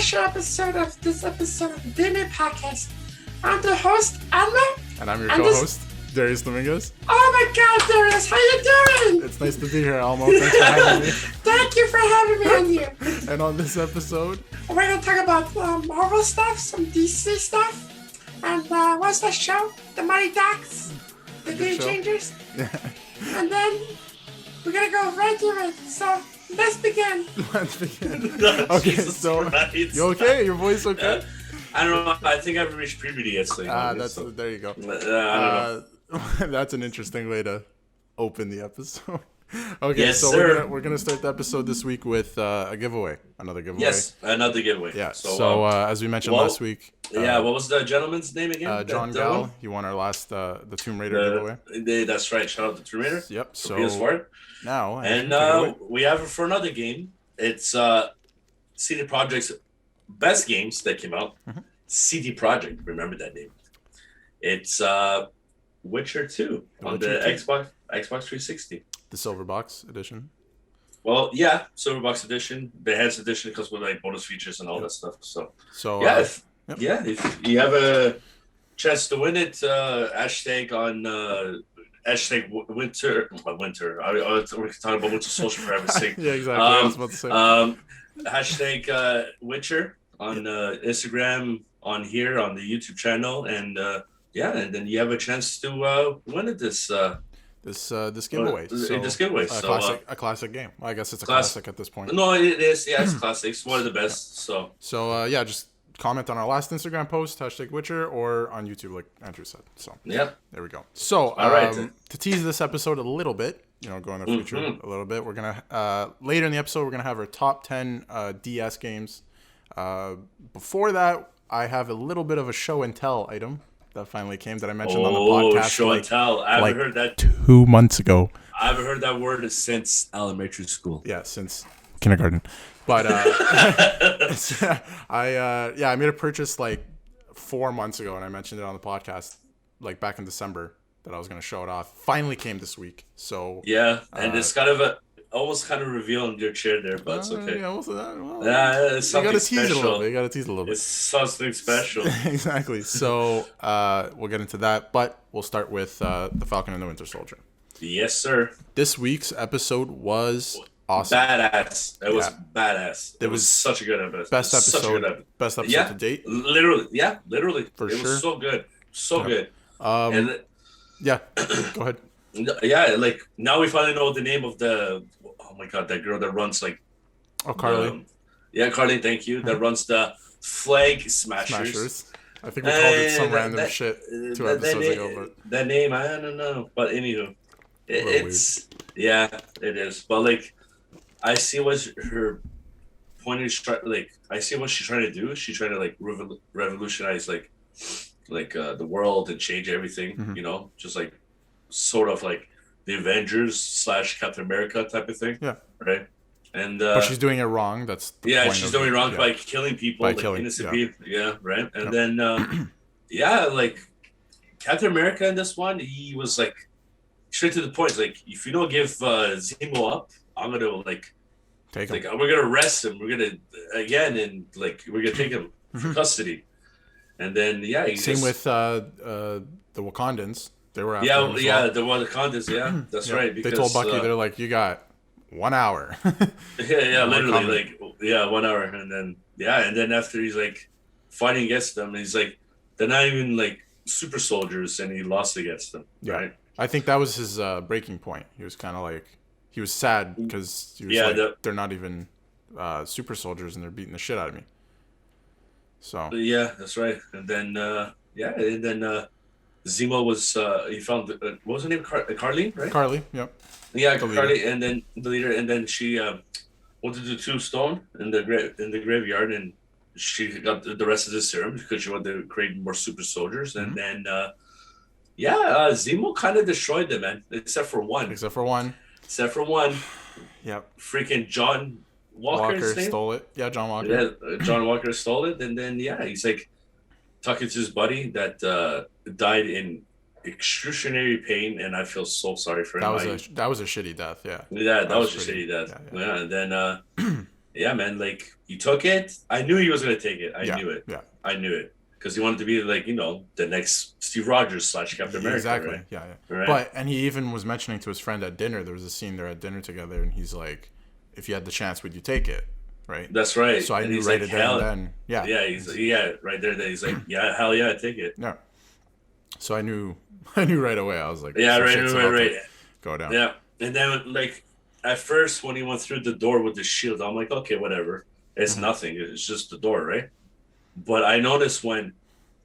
special episode of the DnA podcast. I'm the host, Alma. And I'm your co-host, Darius. Oh my God, Darius, how you doing? It's nice to be here, Almo. Thanks for having me. Thank you for having me on here. And on this episode, we're going to talk about Marvel stuff, some DC stuff, and what's that show? The Mighty Ducks, the Game Changers. Yeah. And then we're going to go right to it. So let's begin. Okay, so you okay? Your voice okay? I don't know. I think I haven't reached puberty yet. So there you go. I don't know. That's an interesting way to open the episode. Okay, yes, so sir. we're gonna start the episode this week with a giveaway, another giveaway. Yes, another giveaway. Yeah. So as we mentioned last week. What was the gentleman's name again? John Gal. He won our last the Tomb Raider giveaway. That's right. Shout out to Tomb Raider. Yep. So PS4. Now we have it for another game. It's CD Projekt's best games that came out. Mm-hmm. CD Projekt, remember that name. It's Witcher 2 on the Xbox 360. The Silver Box edition. Well, yeah, Silver Box edition, the Enhanced edition, because with like bonus features and all that stuff. So if you have a chance to win it, hashtag on winter. We're talking about Winter Social for heaven's sake. Yeah, exactly. I was about to say. Hashtag Witcher on Instagram, on here on the YouTube channel, and and then you have a chance to win it this giveaway. This giveaway. A classic game. Well, I guess it's a classic at this point. No, it is. Yeah, it's classic. It's one of the best. So just comment on our last Instagram post, hashtag Witcher, or on YouTube, like Andrew said. So there we go. So all right. To tease this episode a little bit, go in the future a little bit. We're gonna later in the episode we're gonna have our top 10 DS games. Before that, I have a little bit of a show and tell item that finally came that I mentioned on the podcast. Show and tell. I haven't heard that 2 months ago. I haven't heard that word since elementary school. Yeah, since kindergarten. But I made a purchase like 4 months ago, and I mentioned it on the podcast like back in December that I was going to show it off. Finally came this week. So and it's kind of almost kind of revealing your chair there, but it's okay. It's something you special. You gotta tease a little bit. It's something special. Exactly. So we'll get into that, but we'll start with the Falcon and the Winter Soldier. Yes, sir. This week's episode was awesome. Badass. It was badass. It was such a good episode. Best episode to date. Literally. For it sure. was so good. So good. Go ahead. Yeah, like now we finally know the name of the. Oh my God, that girl that runs like. Oh, Carly. Carly. Thank you. That runs the Flag Smashers. I think we called it some random shit 2 episodes ago, but that name I don't know. But anywho, it is. But like, I see what her point is. I see what she's trying to do. She's trying to like revolutionize like the world and change everything. Mm-hmm. Just like. Sort of like the Avengers / Captain America type of thing. Yeah. Right. And but she's doing it wrong. That's the point she's doing it wrong by killing people, innocent people. Yeah, right. And then like Captain America in this one, he was like straight to the point. Like, if you don't give Zemo up, I'm gonna take him. We're gonna arrest him. We're gonna we're gonna take him for custody. And then same with the Wakandans. They were after the Wakandans. Yeah, that's right. Because they told Bucky, they're like, you got 1 hour. literally, 1 hour, and then after he's like fighting against them, he's like, they're not even like super soldiers, and he lost against them. Yeah. Right. I think that was his breaking point. He was kind of like, he was sad because he was they're not even super soldiers, and they're beating the shit out of me. So that's right. And then Zemo was he found what was her name? Carly, right? Carly, yep. Yeah, Carly, and then the leader, and then she wanted to do 2 stone in the graveyard, and she got the rest of the serum because she wanted to create more super soldiers, and then Zemo kind of destroyed them, man, except for one. Yep. Freaking John Walker stole it. Yeah, John Walker. Yeah, John Walker stole it, and then he's like talking to his buddy that died in excruciating pain, and I feel so sorry for him. That was a shitty death. Yeah. Yeah, that was a shitty death. Yeah. And then Yeah, man. Like, he took it. I knew he was gonna take it. I knew it. Yeah. I knew it because he wanted to be like, the next Steve Rogers / Captain America. Exactly. Right? Yeah. Right. But and he even was mentioning to his friend at dinner. There was a scene they're at dinner together, and he's like, "If you had the chance, would you take it?" Right. That's right. So I and knew he's right like, there and then. Yeah. Yeah. Right there. Then he's like, yeah, hell yeah, take it. Yeah. So I knew right away. I was like, yeah, right. Go down. Yeah, and then like at first when he went through the door with the shield, I'm like, okay, whatever. It's nothing. It's just the door, right? But I noticed when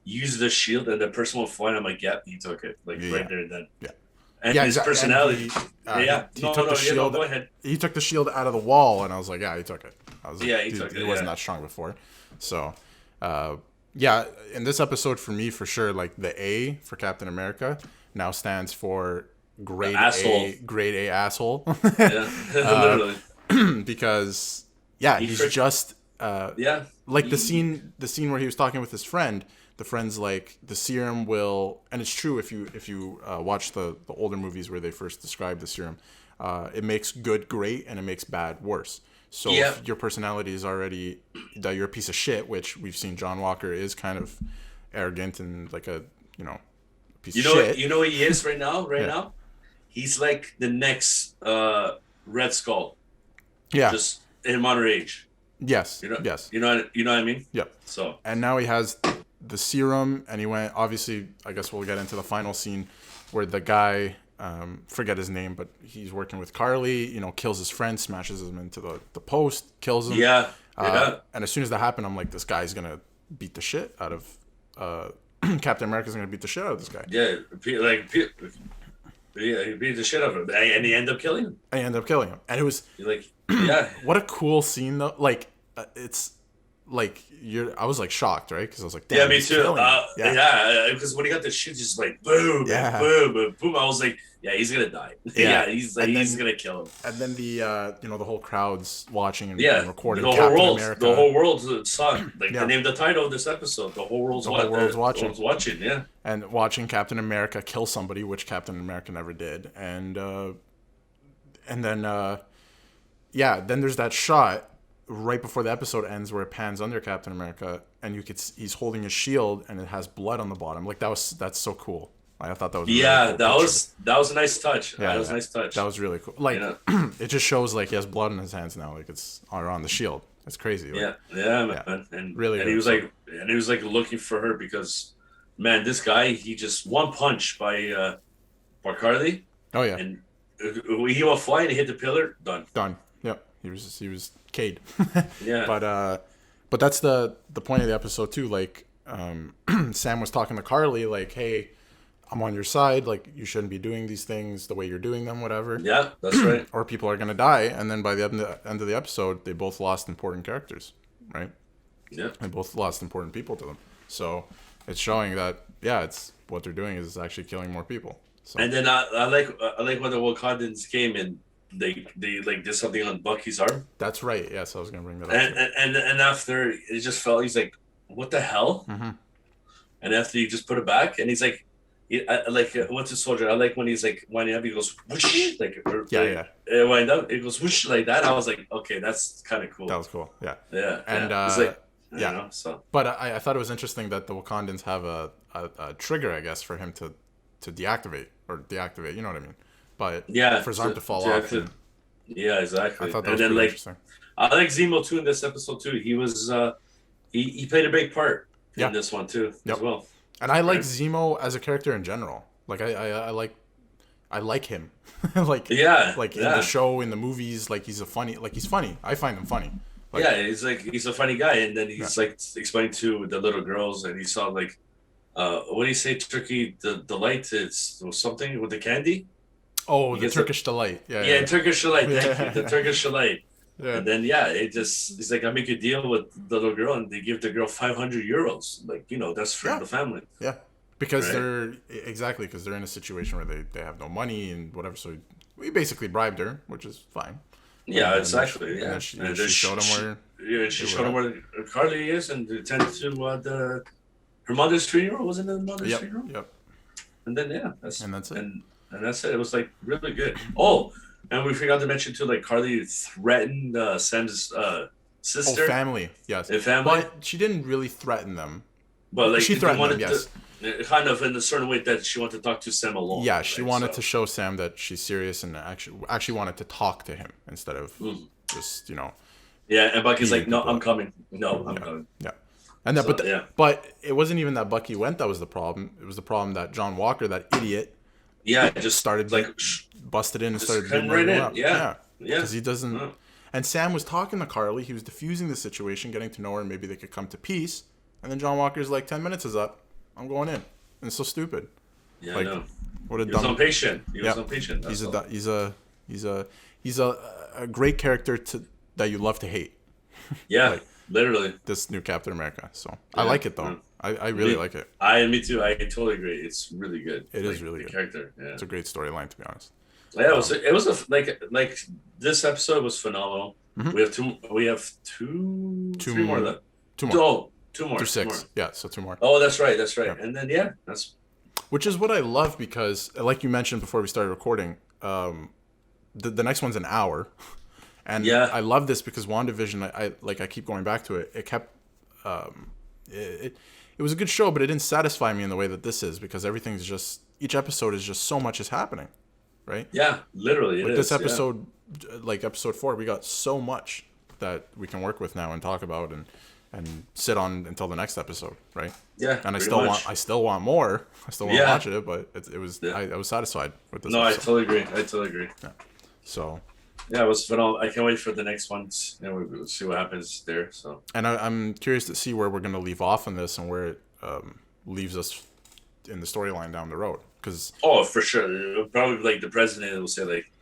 you use the shield and the person went flying, I'm like, yeah, he took it, like right there and then. Yeah. And his personality. He took the shield. Go ahead. He took the shield out of the wall, and I was like, yeah, he took it. He took it. He wasn't that strong before, so. In this episode for me, for sure, like the A for Captain America now stands for grade A asshole. Yeah, literally. Because he's just like the scene where he was talking with his friend. The friend's like, the serum will, and it's true if you watch the older movies where they first describe the serum, it makes good great and it makes bad worse. So if your personality is already that you're a piece of shit, which we've seen John Walker is kind of arrogant and like a piece of shit. You know what he is right now? Now, he's like the next Red Skull. Yeah. Just in modern age. Yes. Yes. You know what I mean? Yep. So. And now he has the serum, and he went. Obviously, I guess we'll get into the final scene where the guy. Forget his name, but he's working with Carly, kills his friend, smashes him into the post, kills him. Yeah. And as soon as that happened, I'm like, this guy's going to beat the shit out of, Captain America's going to beat the shit out of this guy. Yeah. He beat the shit out of him. And he ended up killing him. And it was, like, yeah. What a cool scene, though. Like, it's, like, I was, like, shocked, right? Because I was like, damn, yeah, me too. Because when he got the shit, just like, boom, boom, boom. I was like, yeah, he's gonna die. Yeah, he's gonna kill him. And then the whole crowd's watching and recording. The whole world, the whole world saw it. Like they named the title of this episode. The whole world's watching. Yeah, and watching Captain America kill somebody, which Captain America never did, and then there's that shot right before the episode ends where it pans under Captain America, and he's holding his shield and it has blood on the bottom. Like that's so cool. I thought that was really cool that was a nice touch. Yeah, that was a nice touch. That was really cool. Like it just shows like he has blood in his hands now. Like it's on the shield. It's crazy. Like, man. And really, and he was like looking for her because, man, this guy, he just one punch by Carly. Oh yeah. And he went flying, he hit the pillar. Done. Yep. He was Cade. Yeah. But that's the point of the episode too. Like Sam was talking to Carly, like, hey, I'm on your side. Like, you shouldn't be doing these things the way you're doing them, whatever. Yeah, that's right. Or people are going to die. And then by the end of the episode, they both lost important characters, right? Yeah. They both lost important people to them. So it's showing that, it's what they're doing is actually killing more people. So. And then I like when the Wakandans came and they like did something on Bucky's arm. That's right. Yes, I was going to bring that up. And after, it just felt, he's like, what the hell? Mm-hmm. And after he just put it back, and he's like, what's a soldier? I like when he's like winding up, he goes whoosh, like wind up, it goes whoosh like that. I was like, okay, that's kind of cool. That was cool. Yeah. And it's like, so. But I thought it was interesting that the Wakandans have a trigger, I guess, for him to deactivate. You know what I mean? But for Zarm to fall off. Yeah, exactly. I thought that was pretty interesting. I like Zemo too in this episode too. He was he played a big part in this one too as well. And I like Zemo as a character in general. Like I like him. In the show, in the movies, like he's funny. I find him funny. Like, he's a funny guy, and then he's like explaining to the little girls, and he saw like what do you say, Turkey delight? It's something with the candy. Oh, the Turkish delight. Yeah, Turkish delight. Thank you, the Turkish delight. Yeah. And then he's like, I make a deal with the little girl, and they give the girl 500 euros. Like, that's for the family. Yeah, because they're in a situation where they have no money and whatever. So we basically bribed her, which is fine. Yeah, exactly. Yeah, and she showed him where. Yeah, she showed him where Carly is, and attended to her mother's funeral. Wasn't it the mother's funeral? Yep. And then that's it. And that's it. It was like really good. Oh. And we forgot to mention too, like Carly threatened Sam's sister. Oh, family. Yes. Family. But she didn't really threaten them. But like she threatened them. Yes. Kind of in a certain way that she wanted to talk to Sam alone. Yeah, she wanted to show Sam that she's serious and actually wanted to talk to him instead of just Yeah, and Bucky's like, no, I'm coming. No, I'm coming. Yeah. And that, but it wasn't even that Bucky went that was the problem. It was the problem that John Walker, that idiot, just started like busted in and started beating right everyone up. Yeah. Because he doesn't. And Sam was talking to Carly. He was diffusing the situation, getting to know her, and maybe they could come to peace. And then John Walker's like, 10 minutes is up. I'm going in. And it's so stupid. Yeah, like, I know. What a he dumb. Was impatient. He was impatient. He's a great character that you love to hate. Yeah, like, literally. This new Captain America. So I like it though. I really like it. Me too. I totally agree. It's really good. It is really good. Character. Yeah. It's a great storyline, to be honest. Yeah, it was like this episode was phenomenal. Mm-hmm. We have three more left. Two more. Through 6. Yeah, so 2 more. Oh, that's right. Yeah. And then that's which is what I love because, like you mentioned before we started recording, the next one's an hour, and I love this because WandaVision. I keep going back to it. It kept it was a good show, but it didn't satisfy me in the way that this is because everything's just each episode is just so much is happening, right? Yeah, literally. Like this episode, like episode 4, we got so much that we can work with now and talk about and sit on until the next episode, right? Yeah. And I still want more. I still want to watch it, but it was I was satisfied with this. No, episode. I totally agree. Yeah. So. Yeah, it was phenomenal. I can't wait for the next ones. We'll see what happens there. So. And I'm curious to see where we're going to leave off on this and where it leaves us in the storyline down the road. Cause, for sure. Probably like the president will say like,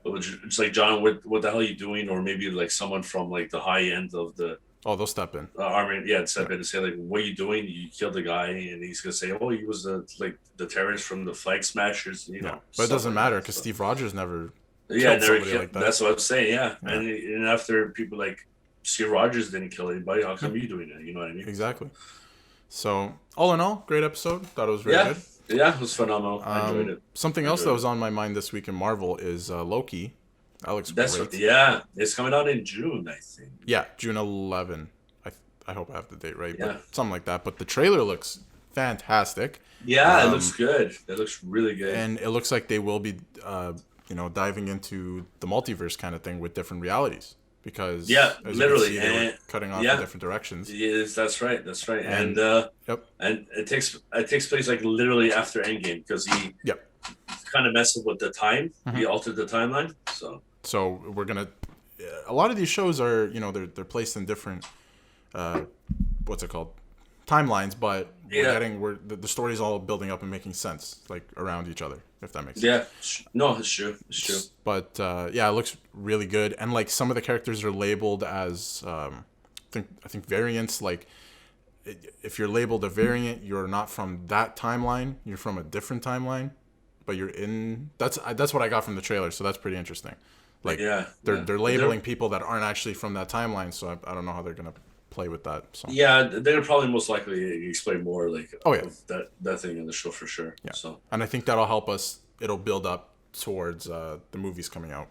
it's like, John, what the hell are you doing? Or maybe like someone from like the high end of the. Oh, they'll step in. Army, step in and say like, "What are you doing? You killed the guy," and he's gonna say, "Oh, he was the terrorist from the Flag Smashers." But it doesn't matter because Steve Rogers never. Never killed. Like that. That's what I'm saying. Yeah. And after people like Steve Rogers didn't kill anybody, how come you doing it? You know what I mean? Exactly. So all in all, great episode. Thought it was very good. Yeah, it was phenomenal. I enjoyed it. Something else that was on my mind this week in Marvel is Loki. That looks great. It's coming out in June, I think. Yeah, June 11. I hope I have the date right. Yeah. But something like that. But the trailer looks fantastic. Yeah, it looks good. It looks really good. And it looks like they will be, diving into the multiverse kind of thing with different realities. Because literally, and cutting off in different directions. Yes, that's right. And and it takes place like literally after Endgame because he kind of messed with the time. Mm-hmm. He altered the timeline. So we're gonna. A lot of these shows are they're placed in different, what's it called, timelines, but the story's all building up and making sense like around each other, if that makes sense. Yeah, no, it's true. But it looks really good, and like some of the characters are labeled as I think variants. Like if you're labeled a variant, you're not from that timeline. You're from a different timeline, but you're in. That's what I got from the trailer. So that's pretty interesting. Like they're labeling people that aren't actually from that timeline. So I don't know how they're gonna play with that. So. Yeah, they're probably most likely explain more like that thing in the show for sure. Yeah. So and I think that'll help us. It'll build up towards the movies coming out.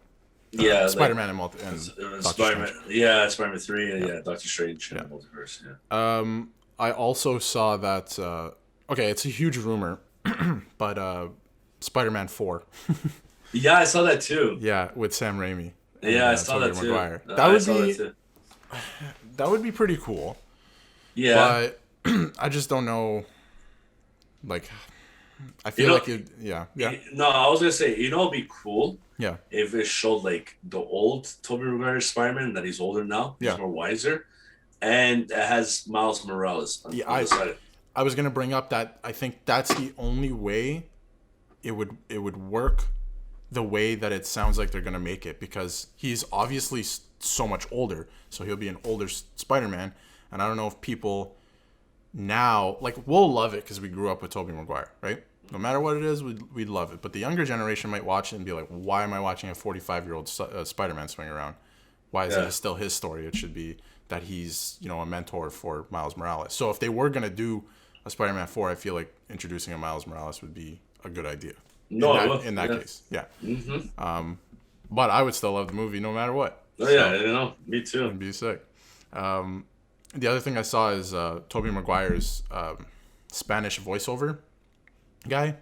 Spider-Man and Spider-Man. Yeah, Spider-Man 3 and Doctor Strange and Multiverse. Yeah. I also saw that. It's a huge rumor, but Spider-Man 4. Yeah, I saw that too. Yeah, with Sam Raimi. Yeah, I saw that too. That would be pretty cool. Yeah. But I just don't know. Like, I feel like it. Yeah. No, I was gonna say, it'd be cool. Yeah. If it showed like the old Tobey Maguire Spider-Man that he's older now, he's more wiser, and it has Miles Morales. I was gonna bring up that I think that's the only way it would work. The way that it sounds like they're going to make it, because he's obviously so much older, so he'll be an older Spider-Man, and I don't know if people now, like, we'll love it because we grew up with Tobey Maguire, right? No matter what it is, we'd love it, but the younger generation might watch it and be like, why am I watching a 45-year-old Spider-Man swing around? Why is it still his story? It should be that he's, a mentor for Miles Morales. So if they were going to do a Spider-Man 4, I feel like introducing a Miles Morales would be a good idea. In that case, yeah. Mm-hmm. But I would still love the movie no matter what. Oh, so, me too. It'd be sick. The other thing I saw is Tobey Maguire's Spanish voiceover guy,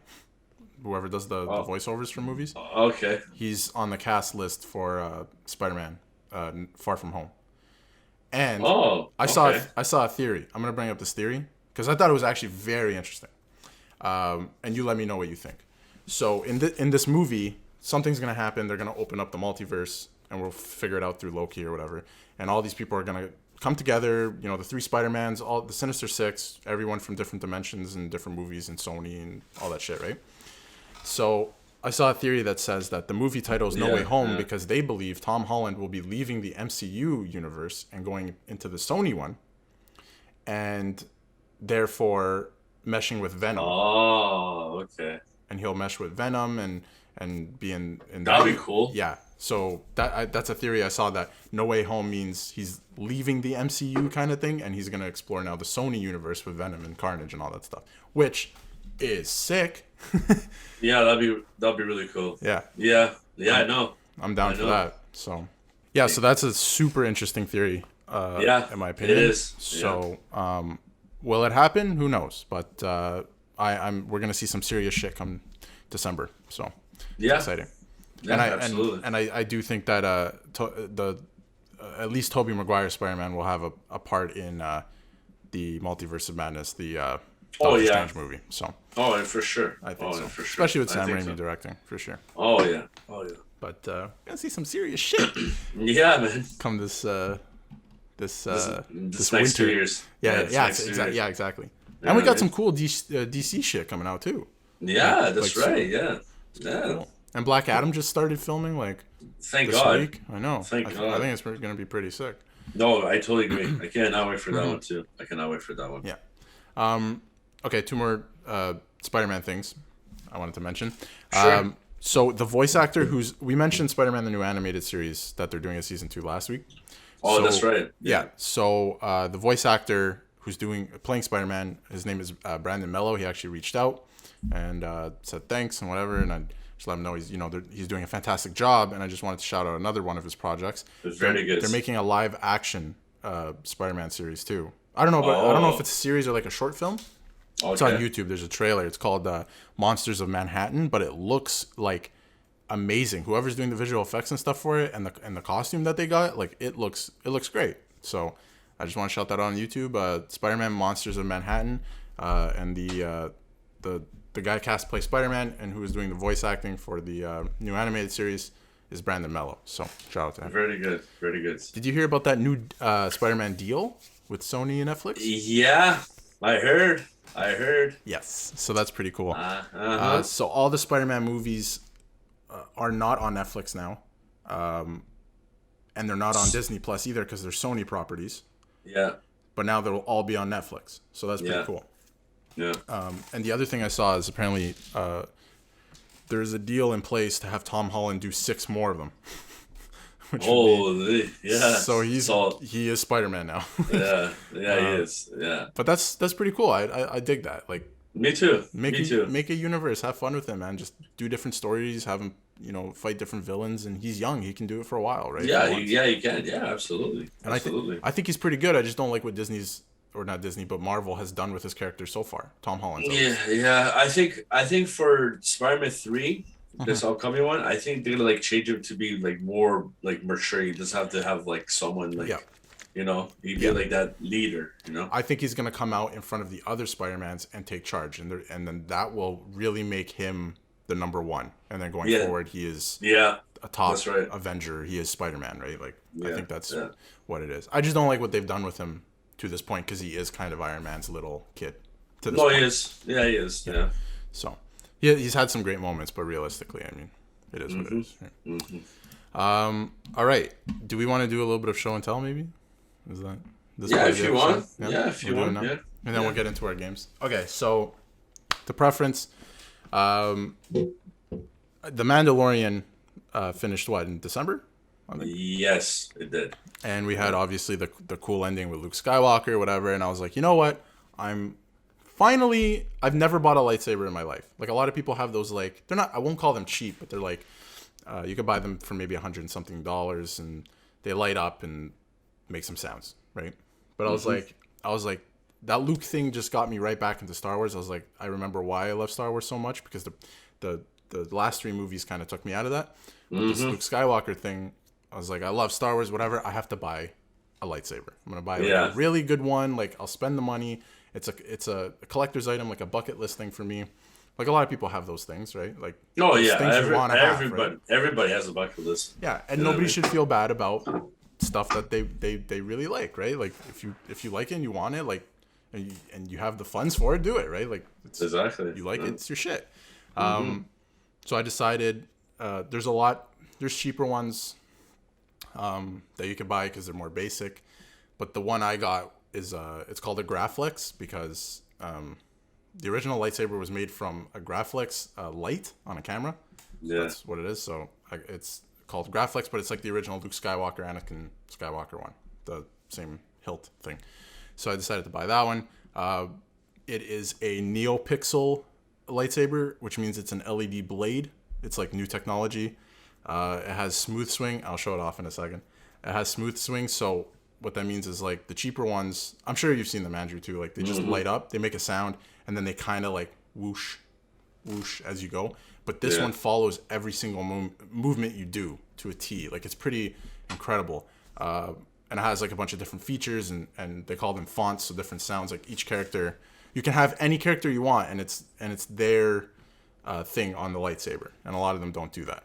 whoever does the voiceovers for movies. Okay. He's on the cast list for Spider-Man Far From Home. And I saw a theory. I'm going to bring up this theory because I thought it was actually very interesting. And you let me know what you think. So in this movie, something's going to happen. They're going to open up the multiverse and we'll figure it out through Loki or whatever. And all these people are going to come together, you know, the 3 Spider-Mans, all the Sinister Six, everyone from different dimensions and different movies and Sony and all that shit, right? So I saw a theory that says that the movie title is No Way Home because they believe Tom Holland will be leaving the MCU universe and going into the Sony one, and therefore meshing with Venom. Oh, okay. And he'll mesh with Venom and be in that'd be cool. Yeah. So that's a theory I saw, that No Way Home means he's leaving the MCU kind of thing, and he's going to explore now the Sony universe with Venom and Carnage and all that stuff, which is sick. Yeah, that'd be really cool. Yeah. I know. I'm down for that. So so that's a super interesting theory. In my opinion, it is. So, will it happen? Who knows? But we're gonna see some serious shit come December. So it's exciting. Yeah, absolutely. And I do think that at least Tobey Maguire's Spider-Man will have a part in the Multiverse of Madness, the Doctor Strange movie. So for sure. I think so. For sure. Especially with Sam Raimi directing, for sure. Oh yeah. But gonna see some serious shit. Yeah, man. Come this next winter. 2 years. Exactly. And we got some cool DC shit coming out too. Yeah, that's right. Yeah. Cool. And Black Adam just started filming Thank this God. week. I know. Thank God. I think it's going to be pretty sick. No, I totally agree. I cannot wait for that one too. I cannot wait for that one. Yeah. Okay, 2 more Spider-Man things I wanted to mention. Sure. So the voice actor we mentioned Spider-Man the new animated series that they're doing a season 2 last week. Oh, that's right. Yeah. So the voice actor who's playing Spider-Man, his name is Brandon Mello. He actually reached out and said thanks and whatever, and I just let him know he's doing a fantastic job, and I just wanted to shout out another one of his projects. It's very good. They're making a live action Spider-Man series too. I don't know, but I don't know if it's a series or like a short film. Okay. It's on YouTube. There's a trailer. It's called Monsters of Manhattan, but it looks like amazing. Whoever's doing the visual effects and stuff for it, and the costume that they got, it looks great. So I just want to shout that out on YouTube. Spider-Man Monsters of Manhattan, and the guy cast to play Spider-Man and who is doing the voice acting for the new animated series is Brandon Mello. So shout out to him. Very good. Very good. Did you hear about that new Spider-Man deal with Sony and Netflix? Yeah, I heard. Yes. So that's pretty cool. Uh-huh. So all the Spider-Man movies are not on Netflix now. And they're not on Disney Plus either because they're Sony properties. Yeah. But now they'll all be on Netflix. So that's pretty cool. Yeah. And the other thing I saw is apparently there's a deal in place to have Tom Holland do 6 more of them. Yeah. So he is Spider-Man now. Yeah, he is. Yeah. But that's pretty cool. I dig that. Me too. Make a universe. Have fun with him, man. Just do different stories. Have him, fight different villains. And he's young. He can do it for a while, right? Yeah, he can. Yeah, absolutely. And I think he's pretty good. I just don't like what not Disney, but Marvel has done with his character so far. Tom Holland. Yeah. I think for Spider-Man 3, this upcoming one, I think they're gonna change him to be more mature. He doesn't have to have someone he'd be that leader. I think he's gonna come out in front of the other Spider-Mans and take charge, and then that will really make him the number one. And then going forward, he is a top Avenger. He is Spider-Man, right? I think that's what it is. I just don't like what they've done with him to this point because he is kind of Iron Man's little kid. To this point. He is. Yeah, he is. Yeah. So, he's had some great moments, but realistically, I mean, it is what it is. Right? Mm-hmm. All right. Do we want to do a little bit of show and tell? Maybe is that? If you want. Yeah, if you want. Yeah. And then we'll get into our games. Okay. So, the preference. The Mandalorian finished in December? Yes, it did. And we had obviously the cool ending with Luke Skywalker, whatever. And I was like, you know what? I've never bought a lightsaber in my life. A lot of people have those, they're not, I won't call them cheap, but they're you could buy them for maybe $100 and something, and they light up and make some sounds, right? But I was like, that Luke thing just got me right back into Star Wars. I was like, I remember why I love Star Wars so much, because the last 3 movies kind of took me out of that. But this Luke Skywalker thing, I was like, I love Star Wars, whatever. I have to buy a lightsaber. I'm gonna buy a really good one. Like, I'll spend the money. It's a collector's item, like a bucket list thing for me. Like, a lot of people have those things, right? Like, things you want to have, right? Everybody has a bucket list. Yeah, and nobody should feel bad about stuff that they really like, right? Like, if you like it and you want it, like, and you have the funds for it, do it, right? Like, exactly. You like it, it's your shit. So I decided there's cheaper ones that you can buy because they're more basic, but the one I got is it's called a Graflex, because the original lightsaber was made from a Graflex light on a camera. Yeah, that's what it is. So it's called Graflex, but it's like the original Luke Skywalker, Anakin Skywalker one, the same hilt thing. So I decided to buy that one. It is a NeoPixel lightsaber, which means it's an LED blade. It's like new technology. It has smooth swing. I'll show it off in a second. It has smooth swing. So what that means is, like, the cheaper ones, I'm sure you've seen them, Andrew, too. Like, they just light up, they make a sound, and then they kind of like whoosh, whoosh as you go. But this one follows every single movement you do to a T. Like, it's pretty incredible. And it has like a bunch of different features, and they call them fonts, so different sounds. Like, each character, you can have any character you want, and it's their thing on the lightsaber. And a lot of them don't do that.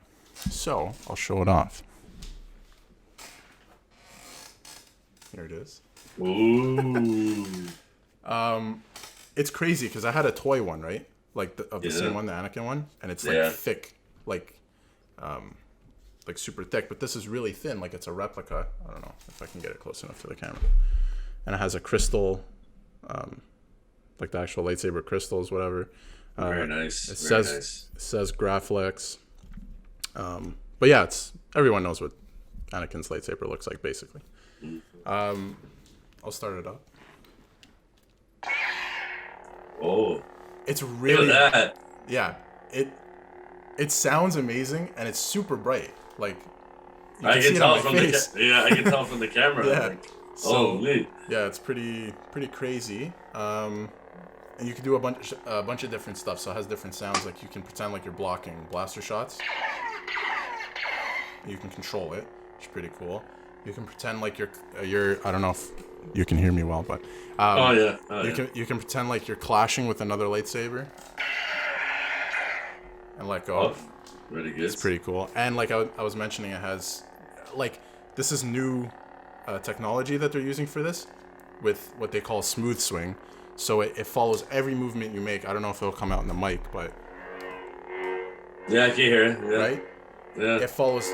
So I'll show it off. Here it is. Ooh. It's crazy because I had a toy one, right? Like the same one, the Anakin one, and it's like thick, like super thick. But this is really thin, like it's a replica. I don't know if I can get it close enough to the camera. And it has a crystal, like the actual lightsaber crystals, whatever. Very nice. It says Graflex. But yeah, everyone knows what Anakin's lightsaber looks like, basically. I'll start it up. Oh, it's really, look at that. Yeah, it sounds amazing, and it's super bright. Like, I can tell from I can tell from the camera. Yeah. Like, holy. Yeah, it's pretty crazy. And you can do a bunch of different stuff. So it has different sounds. Like, you can pretend like you're blocking blaster shots. You can control it, which is pretty cool. You can pretend like you're I don't know if you can hear me well, but you can pretend like you're clashing with another lightsaber and let go. Oh, really good. It's pretty cool. And like I was mentioning, it has, like, this is new technology that they're using for this with what they call smooth swing. So it follows every movement you make. I don't know if it'll come out in the mic, but yeah, I can hear it. Yeah. Right? Yeah. It follows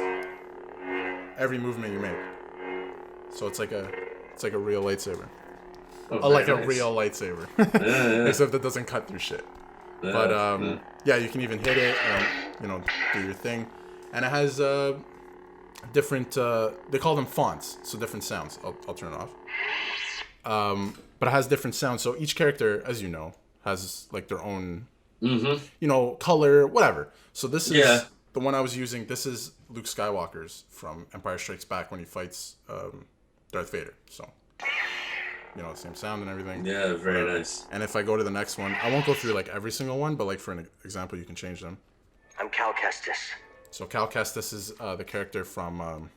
every movement you make. So it's like a real lightsaber. Like nice. A real lightsaber. Yeah. Except it doesn't cut through shit. Yeah, but yeah, you can even hit it and do your thing. And it has different they call them fonts, so different sounds. I'll turn it off. But it has different sounds. So each character, as you know, has like their own color, whatever. So this is the one I was using. This is Luke Skywalker's from Empire Strikes Back when he fights Darth Vader. So, the same sound and everything. Yeah, very nice. And if I go to the next one, I won't go through like every single one, but like for an example, you can change them. I'm Cal Kestis. So Cal Kestis is the character from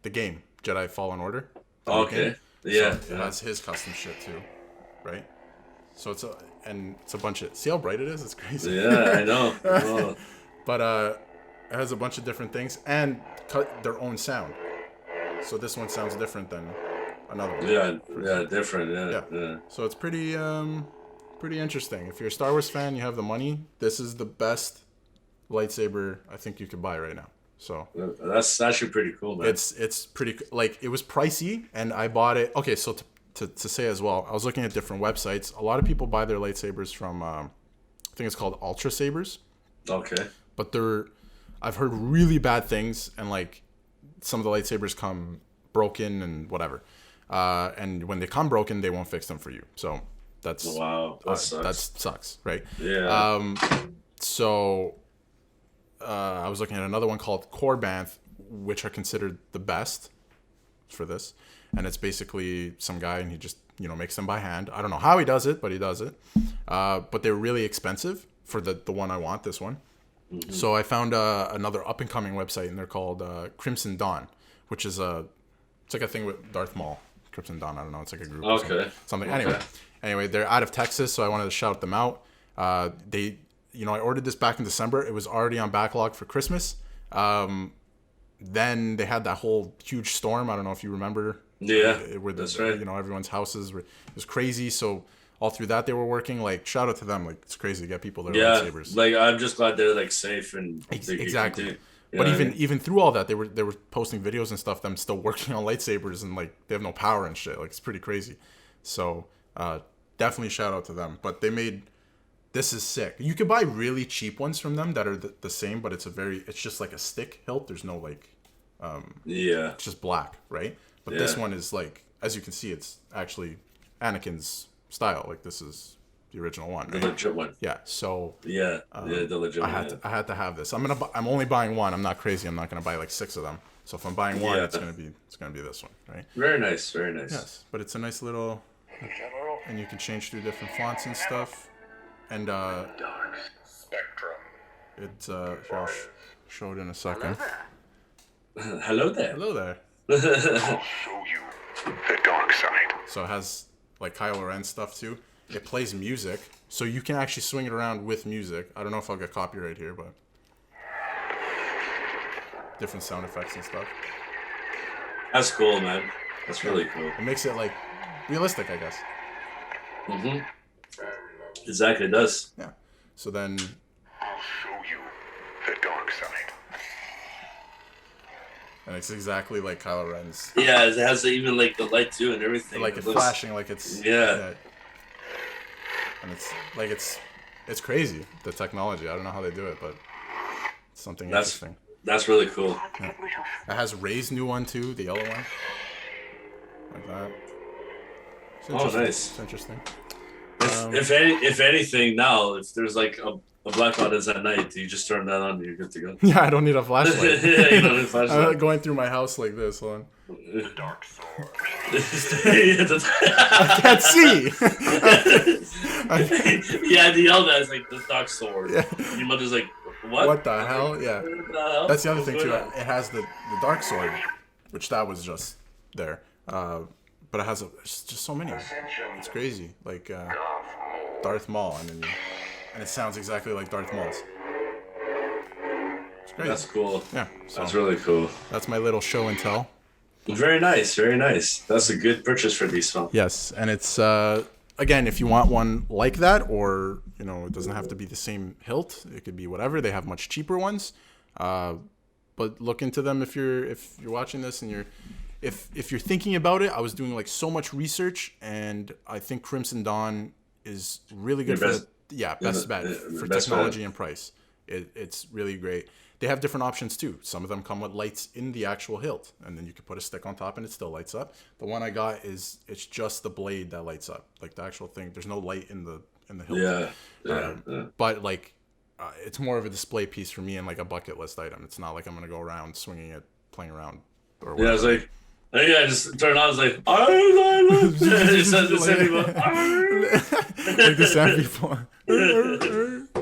the game Jedi Fallen Order. Okay. Yeah. So it has his custom shit too, right? So it's a bunch of, see how bright it is? It's crazy. Yeah, I know. But it has a bunch of different things and cut their own sound. So this one sounds different than another one. Yeah, different. Yeah. So it's pretty interesting. If you're a Star Wars fan, you have the money, this is the best lightsaber I think you could buy right now. So that's actually pretty cool, man. It's pretty, like, it was pricey and I bought it. Okay, so to say as well, I was looking at different websites. A lot of people buy their lightsabers from I think it's called Ultra Sabers. Okay. But I've heard really bad things, and like some of the lightsabers come broken and whatever. And when they come broken, they won't fix them for you. So that sucks. That sucks, right? Yeah. So I was looking at another one called Korbanth, which are considered the best for this, and it's basically some guy and he just makes them by hand. I don't know how he does it, but he does it. But they're really expensive for the one I want, this one. Mm-hmm. So I found another up and coming website, and they're called Crimson Dawn, which is it's like a thing with Darth Maul. Crimson Dawn, I don't know, it's like a group. Okay. Something. Anyway, they're out of Texas, so I wanted to shout them out. They, I ordered this back in December. It was already on backlog for Christmas. Then they had that whole huge storm. I don't know if you remember. Yeah, where that's right. Everyone's houses it was crazy. So all through that they were working. Like, shout out to them. Like, it's crazy to get people their lightsabers. Like, I'm just glad they're like safe and exactly. But even through all that, they were posting videos and stuff. Them still working on lightsabers, and like they have no power and shit. Like, it's pretty crazy. So definitely shout out to them. But this is sick. You could buy really cheap ones from them that are the same, but it's just like a stick hilt. There's no like, it's just black, right? But this one is like, as you can see, it's actually Anakin's style. Like, this is the original one, right? The legit one. Yeah. So the legit one. I had to have this. I'm only buying one. I'm not crazy. I'm not gonna buy like 6 of them. So if I'm buying one, it's gonna be this one, right? Very nice, very nice. Yes, but it's a nice little, and you can change through different fonts and stuff. And Dark Spectrum. It's I'll show it in a second. Hello there. Hello there. I'll show you the dark side. So it has like Kylo Ren stuff too. It plays music, so you can actually swing it around with music. I don't know if I'll get copyright here, but different sound effects and stuff. That's cool, man. That's really cool. It makes it like realistic, I guess. Mm-hmm. Exactly, it does. Yeah. So then I'll show you the dark side. And it's exactly like Kylo Ren's. Yeah, it has even like the light too and everything. Like it's flashing, like it's And it's like it's crazy, the technology. I don't know how they do it, but it's something interesting. That's really cool. Yeah. It has Rey's new one too, the yellow one. Like that. Oh, nice. It's interesting. If anything, now if there's like a blackout is at night, you just turn that on and you're good to go. Yeah, I don't need a flashlight. Yeah, you don't need a flashlight. I'm going through my house like this. Hold on. The dark sword. I can't see. Yeah, the yell that is like the dark sword. Yeah. Your mother's like, what? What the hell? Yeah. What the hell? That's the other thing too. It has the dark sword, which that was just there. But it has it's just so many. It's crazy. Like Darth Maul, and it sounds exactly like Darth Maul's. It's great. That's cool. Yeah. So that's really cool. That's my little show and tell. Very nice, very nice. That's a good purchase for these films. Yes, and it's again, if you want one like that, or it doesn't have to be the same hilt. It could be whatever. They have much cheaper ones. But look into them if you're watching this and you're. If you're thinking about it, I was doing like so much research, and I think Crimson Dawn is really good best bet for technology and price. It's really great. They have different options too. Some of them come with lights in the actual hilt, and then you can put a stick on top and it still lights up. The one I got it's just the blade that lights up, like the actual thing. There's no light in the hilt. Yeah. But like, it's more of a display piece for me and like a bucket list item. It's not like I'm gonna go around swinging it, playing around. Or whatever. Yeah, it's like. Yeah, just turn on. It's like, like the sound before,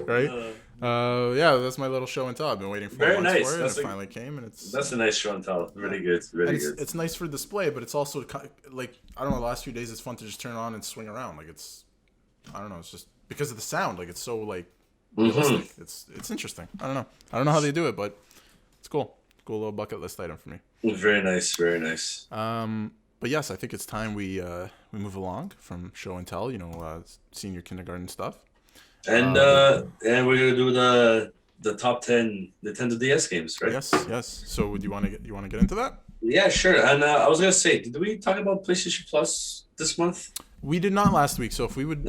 right? Yeah, that's my little show and tell. I've been waiting for Very nice. For it, and it finally came, and that's a nice show and tell. Really good, really good. It's nice for display, but it's also like I don't know. The last few days, it's fun to just turn it on and swing around. Like I don't know. It's just because of the sound. Like it's so like realistic. It's interesting. I don't know how they do it, but it's cool. Cool little bucket list item for me. Very nice, very nice. But yes, I think it's time we move along from show and tell. Senior kindergarten stuff. And we're gonna do the top 10 Nintendo DS games, right? Yes. So do you want to get into that? Yeah, sure. And I was gonna say, did we talk about PlayStation Plus this month? We did not last week. So if we would,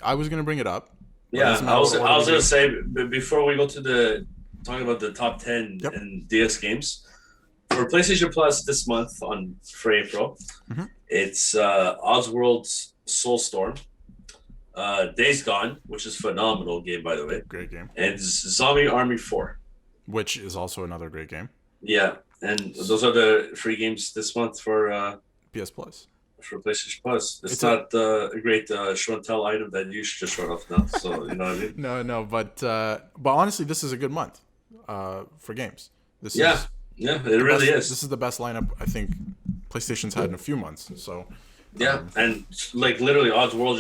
I was gonna bring it up. Yeah, I was gonna say before we go to talking about the top 10 and DS games. For PlayStation Plus this month for April, it's Oddworld's Soulstorm, Days Gone, which is a phenomenal game, by the way. Great game. And Zombie Army 4. Which is also another great game. Yeah. And those are the free games this month for PS Plus. For PlayStation Plus. It's not a great show and tell item that you should just show off now. So you know what I mean? No, but honestly, this is a good month for games. This is it really is. This is the best lineup I think PlayStation's had in a few months. So and like literally, Oddworld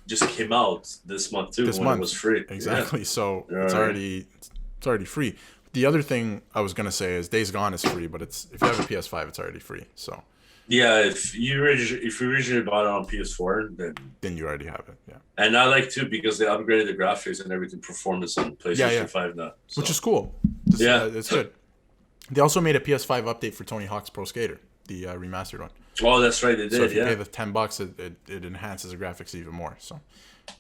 just came out this month too. It was free. Exactly. So it's already free. The other thing I was gonna say is Days Gone is free, but if you have a PS5, it's already free. So. Yeah, if you originally bought it on PS4, then you already have it. Yeah, and I like too because they upgraded the graphics and everything performance on PlayStation 5 now, which is cool. It's good. They also made a PS5 update for Tony Hawk's Pro Skater, the remastered one. Oh, that's right, they did. So if you pay the $10, it enhances the graphics even more. So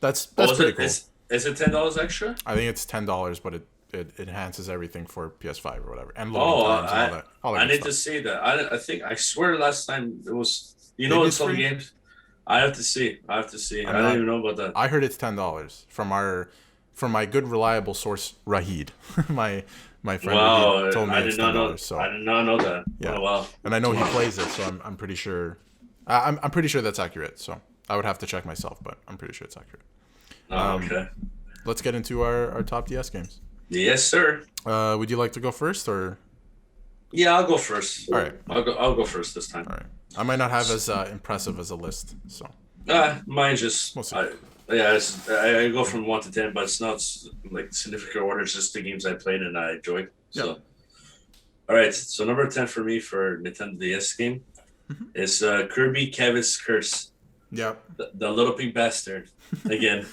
that's pretty cool. Is it $10 extra? I think it's $10, but it enhances everything for PS5 or whatever, and loading times and all that. I need to see that. I swear last time it was. You know, in some games, I have to see. I don't even know about that. I heard it's $10 from my good reliable source Rahid, my friend. Wow, told me I it's did not know. So I did not know that. Yeah. Oh, wow. And I know he plays it, so I'm pretty sure. I'm pretty sure that's accurate. So I would have to check myself, but I'm pretty sure it's accurate. Okay. Let's get into our top DS games. Yes, sir. Would you like to go first, or? Yeah, I'll go first. All right. I'll go first this time. All right. I might not have as impressive as a list, so. Mine just. I go from 1 to 10, but it's not like significant order. It's just the games I played and I enjoyed. So. Yep. All right. So number 10 for me for Nintendo DS game is Kirby Kevin's Curse. Yep. The little pink bastard. Again,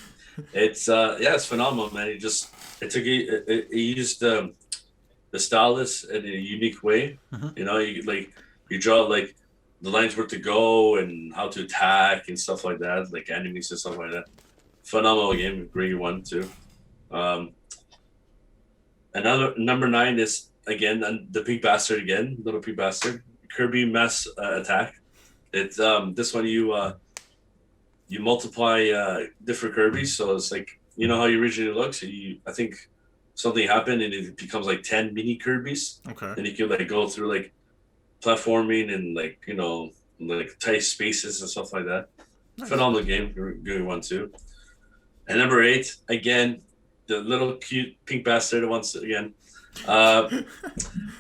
it's it's phenomenal, man. It used the stylus in a unique way. You know, you draw like the lines where to go and how to attack and stuff like that, like enemies and stuff like that. Phenomenal game, great one too. Another number 9 is again the pink bastard again, little pink bastard. Kirby Mass Attack. It's this one you multiply different Kirby's, so it's like, you know how you originally look. So I think something happened and it becomes like 10 mini Kirby's. Okay. And you can like go through like platforming and like, you know, like tight spaces and stuff like that. Nice. Phenomenal game, good one too. And number 8, again, the little cute pink bastard once again. The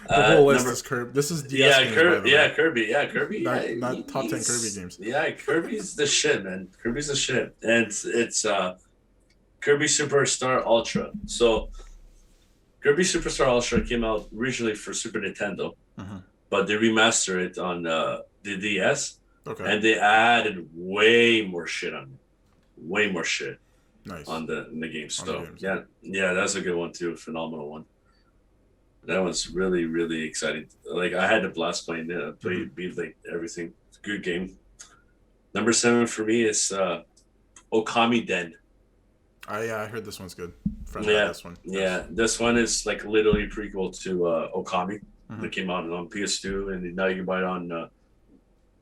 whole list is Kirby. This is DS games, Kirby. Kirby. Not top 10 Kirby games. Yeah, Kirby's the shit, man. Kirby's the shit, and it's Kirby Superstar Ultra. So Kirby Superstar Ultra came out originally for Super Nintendo, but they remastered it on the DS. Okay. And they added way more shit on it. Way more shit. Nice. In the game. So yeah, that's a good one too. Phenomenal one. That was really, really exciting. Like I had a blast playing it. Beat like everything. It's a good game. Number 7 for me is Okami Den. I heard this one's good. This one. Yeah, this one is like literally prequel to Okami. That came out on PS2, and now you can buy it on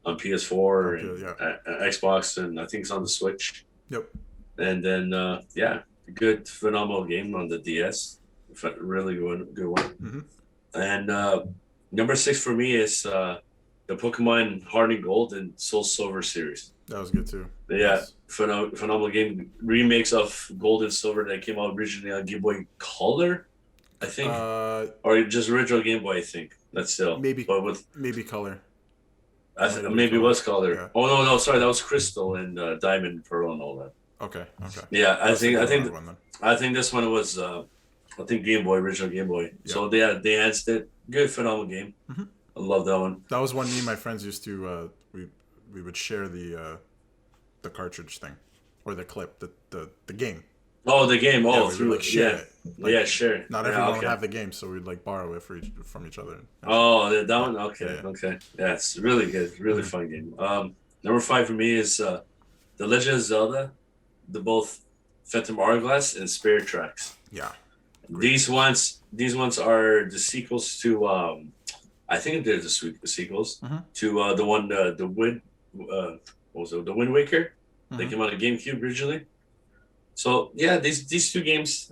PS4 and Xbox, and I think it's on the Switch. Yep. And then good, phenomenal game on the DS. Really good one. And number 6 for me is the Pokemon Heart and Gold and Soul Silver series. That was good too. Yeah, nice. Phenomenal game. Remakes of Gold and Silver that came out originally on Game Boy Color, I think, or just original Game Boy. I think that's still maybe Color. I think maybe it was Color. Yeah. Oh no, sorry, that was Crystal and Diamond, Pearl, and all that. Okay. Yeah, I think this one was. I think Game Boy, original Game Boy. Yep. So they enhanced it. Good, phenomenal game. I love that one. That was one me and my friends used to. We would share the cartridge thing, or the clip, the game. Oh, the game. Oh, through share it. Share. Not everyone would have the game, so we'd like borrow it from each other. Oh, that one. Okay. Yeah, it's really good. Really fun game. Number 5 for me is The Legend of Zelda, both Phantom Hourglass and Spirit Tracks. Yeah. These ones are the sequels to I think they're the sequels to the one the Wind the Wind Waker. They came out on GameCube originally. So yeah, these two games,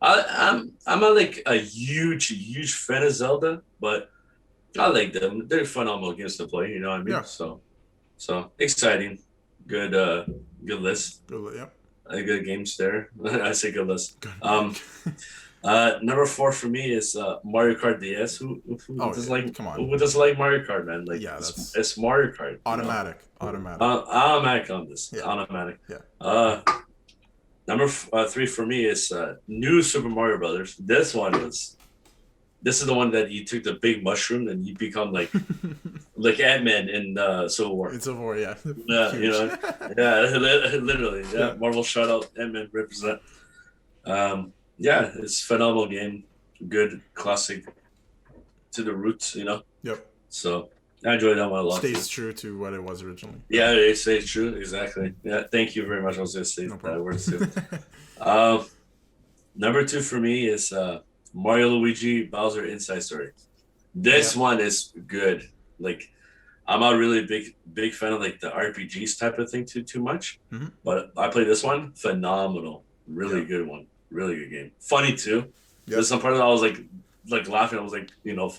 I'm not like a huge fan of Zelda, but I like them. They're phenomenal games to play. You know what I mean? Yeah. So exciting. Good list. Yeah. Good games there. I say good list. Number 4 for me is Mario Kart DS. Who does like? Come on. Who doesn't like Mario Kart, man? Like, yeah, it's Mario Kart. Automatic. Automatic on this. Yeah. Automatic. Yeah. Number 3 for me is New Super Mario Brothers. This is the one that you took the big mushroom and you become like Ant-Man in Civil War. In Civil War, yeah. Yeah, you know, literally. Yeah, Marvel shout out, Ant-Man represent. Yeah, it's a phenomenal game. Good classic to the roots, you know. Yep. So I enjoyed that one a lot. Stays true to what it was originally. Yeah, it stays true, exactly. Yeah, thank you very much. I was going to say that word too. Number 2 for me is Mario Luigi Bowser Inside Story. This one is good. Like, I'm not really big fan of like the RPGs type of thing too much, but I played this one. Phenomenal, really good one, really good game. Funny too. Yep. There's some part that I was like laughing. I was like, you know,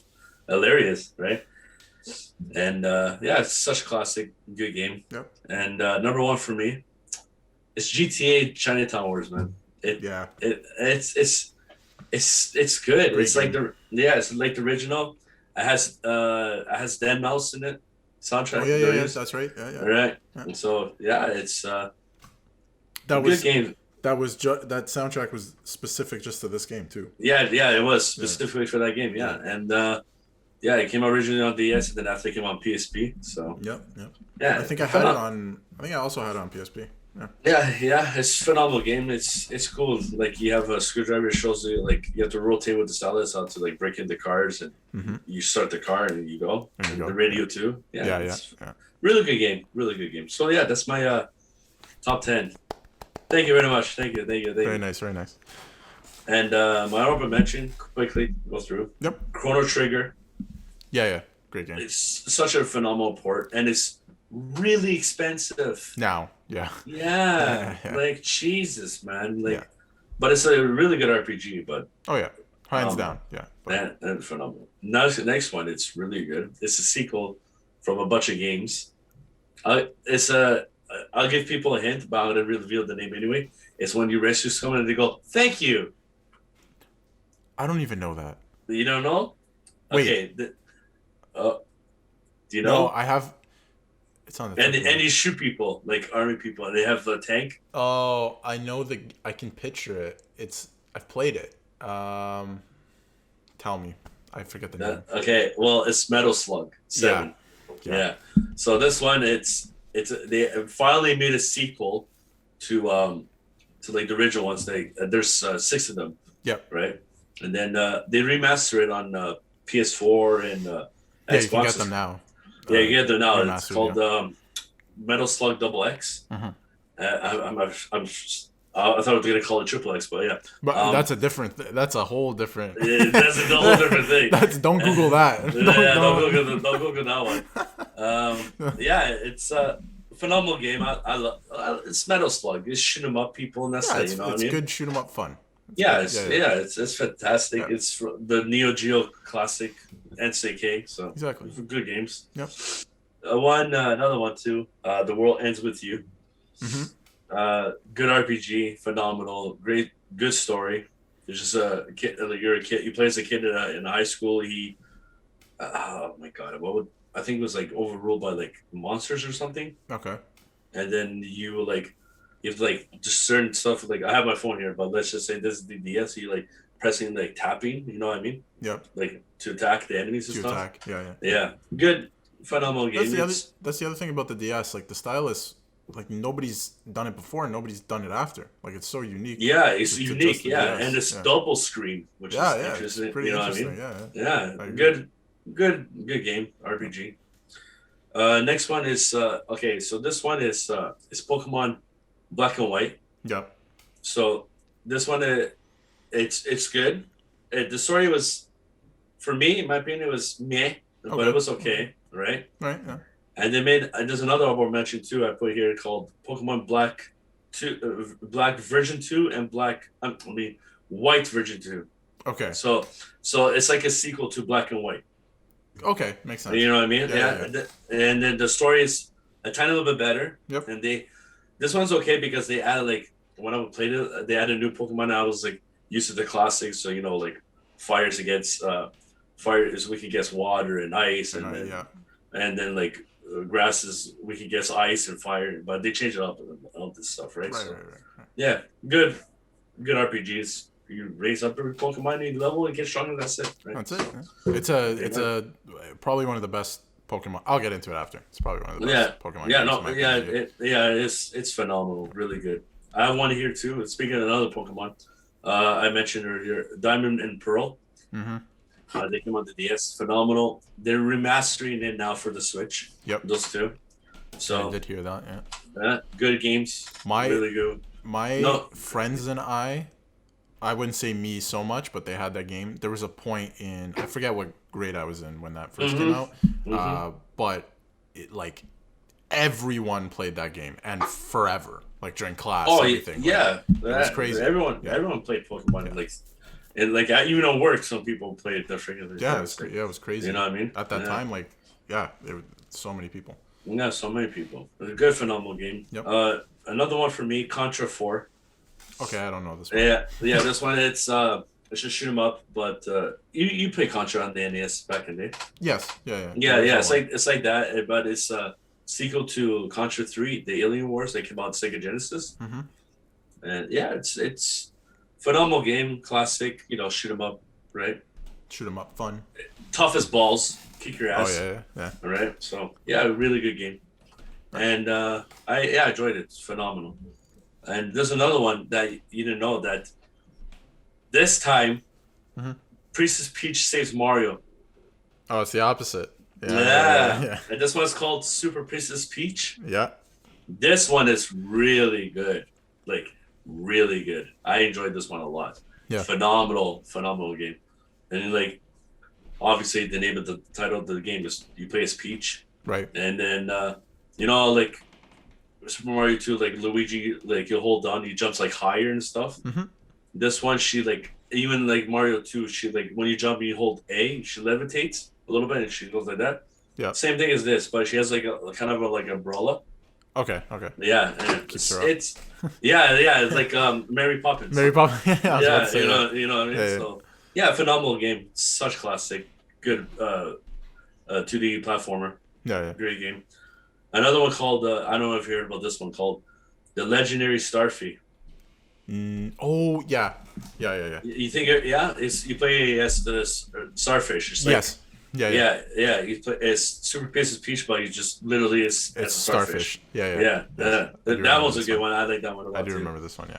hilarious, right? And yeah, it's such a classic, good game. Yep. And number 1 for me, it's GTA Chinatown Wars, man. It's good. Great it's game. It's like the original. It has Dan Mouse in it. Soundtrack. Oh yeah, that's right. Yeah. Right. Yeah. And so it's that good game. That soundtrack was specific just to this game too. Yeah, it was specifically for that game. Yeah, and it came originally on DS, and then after it came on PSP. So yeah. I think I also had it on PSP. Yeah, it's a phenomenal game. It's cool. Like, you have a screwdriver that shows you, like, you have to rotate with the stylus how to like break into cars, and you start the car and you go. And the radio too. Yeah. Really good game. Really good game. So yeah, that's my top 10. Thank you very much. Thank you. Very nice. And my honorable mention, quickly go through. Yep. Chrono Trigger. Yeah. Great game. It's such a phenomenal port, and it's really expensive now. Yeah. Like, Jesus, man. Like, but it's a really good RPG. But hands down. Yeah. And phenomenal. Next one, it's really good. It's a sequel from a bunch of games. I'll give people a hint, but I'm gonna reveal the name anyway. It's when you rescue someone and they go, "Thank you." I don't even know that. You don't know? Wait. Okay. Do you know? No, I have. It's on the. And you shoot people, like army people, and they have the tank. Oh, I know I can picture it. I've played it. Tell me, I forget the name. Okay, well, it's Metal Slug 7. Yeah. So this one, they finally made a sequel to like the original ones. There's 6 of them. Yep. Right, and then they remaster it on PS4 and Xbox. You can get them now. Yeah, you get them now. It's called Metal Slug Double X. I thought I was gonna call it Triple X, but yeah. But that's a different. That's a whole different. That's a whole different thing. Don't Google that. Don't Google that one. It's a phenomenal game. I love. It's Metal Slug. It's shoot 'em up people, and that's it. You know what I mean? It's good shoot 'em up fun. It's fantastic. Yeah. It's the Neo Geo classic NCK. So exactly, good games. Yep. Another one too. The World Ends with You. Good RPG, phenomenal, good story. It's just a kid. You're a kid. You play as a kid in high school. He, oh my god, I think it was like overruled by like monsters or something. Okay. And then you have to like just certain stuff. Like, I have my phone here, but let's just say this is the DS. You like pressing, like tapping. You know what I mean? Yep. Like to attack the enemies and stuff. Yeah. Good, phenomenal game. That's the other thing about the DS. Like, the stylus. Like, nobody's done it before and nobody's done it after. Like, it's so unique. Yeah, it's unique. And it's double screen, which is interesting. It's pretty interesting. What I mean? Good game, RPG. Next one is so this one is Pokemon Black and White. Yep. So this one, it's good. The story was, for me, in my opinion, it was meh, but it was okay, right? Right. Yeah. And there's another honorable mention too. I put here called Pokemon Black 2, Black Version 2, and White Version 2. Okay. So it's like a sequel to Black and White. Okay, makes sense. You know what I mean? Yeah. And then the story is a tiny little bit better. Yep. And this one's okay because they added like when I played it, they added new Pokemon. I was like used to the classics, so like fires against fire is weak against water and ice, and then like grass is weak against ice and fire. But they changed it up and all this stuff, right? Right. Yeah, good RPGs. You raise up every Pokemon you level and get stronger. That's it. Right? That's it. It's a probably one of the best Pokemon. I'll get into it after. It's probably one of the best Pokemon. It's phenomenal. Really good. I have one here too. Speaking of another Pokemon, I mentioned earlier, Diamond and Pearl. Mm-hmm. They came on the DS. Phenomenal. They're remastering it now for the Switch. Yep. Those two. So I did hear that. Yeah. Good games. Really good. My friends and I wouldn't say me so much, but they had that game. There was a point I forget what grade I was in when that first came out, but like everyone played that game and forever, like during class. Everything. Yeah, it was crazy. Everyone played Pokemon. Yeah. Like even at work, some people played the freaking. Yeah, it was crazy. You know what I mean? At that time, there were so many people. Yeah, so many people. It was a good, phenomenal game. Yep. Another one for me, Contra 4. Okay, I don't know this one. Yeah, this one it's just shoot 'em up, but you play Contra on the NES back in the day. Yes, yeah. It's like that, but it's sequel to Contra 3, the Alien Wars. They came out on Sega Genesis, and it's phenomenal game, classic. Shoot 'em up, right? Shoot 'em up, fun. Tough as balls, kick your ass. Oh yeah. All right, so a really good game, and I enjoyed it. It's phenomenal. And there's another one that you didn't know that this time, Princess Peach saves Mario. Oh, it's the opposite. Yeah. And this one's called Super Princess Peach. Yeah. This one is really good. Like, really good. I enjoyed this one a lot. Yeah. Phenomenal game. And like, obviously the name of the title of the game is you play as Peach. Right. And then, like, Super Mario 2, like Luigi, like you hold down, he jumps like higher and stuff. This one, she like even like Mario 2, she like when you jump, you hold A, she levitates a little bit and she goes like that. Yeah. Same thing as this, but she has like a kind of like umbrella. Okay. Yeah, and it's it's like Mary Poppins. Mary Poppins. Yeah, you know what I mean. Yeah. So phenomenal game, such classic, good 2D platformer. Yeah. Great game. Another one called, I don't know if you heard about this one, called The Legendary Starfy. Oh, yeah. You think, it's you play as the starfish. It's like, yes. Yeah. You play as Super Princess Peach, but you just literally is as a starfish. Yeah. That one's a good one. I like that one a lot. I do remember this one,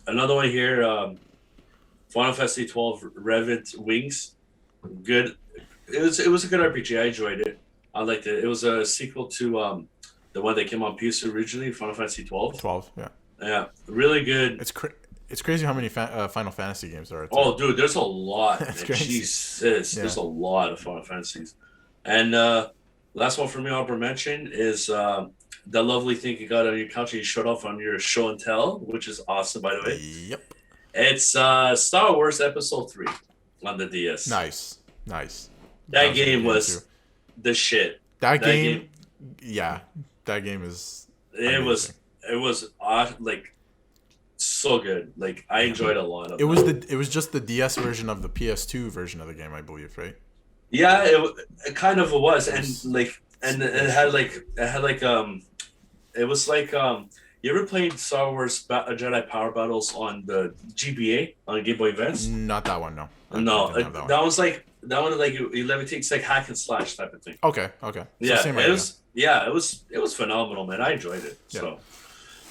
Another one here, Final Fantasy 12 Revit Wings. Good. It was a good RPG. I enjoyed it. I liked it. It was a sequel to the one that came on PS originally, Final Fantasy 12. 12, yeah. Yeah, really good. It's crazy how many Final Fantasy games there are. Oh, dude, there's a lot. Jesus, there's a lot of Final Fantasies. And last one for me, I'll mention is the lovely thing you got on your couch and you showed off on your show and tell, which is awesome, by the way. Yep. It's Star Wars Episode 3 on the DS. Nice. That game was the shit. That game that game is amazing. It was like so good. Like I enjoyed a lot of it. It was just the DS version of the PS2 version of the game, I believe, right? Yeah, it kind of was, and it had like it was like you ever played Star Wars Jedi Power Battles on the GBA on Game Boy Advance? Not that one, no. That was like you levitate. It's like hack and slash type of thing. Okay. Yeah, it was phenomenal, man. I enjoyed it. Yeah.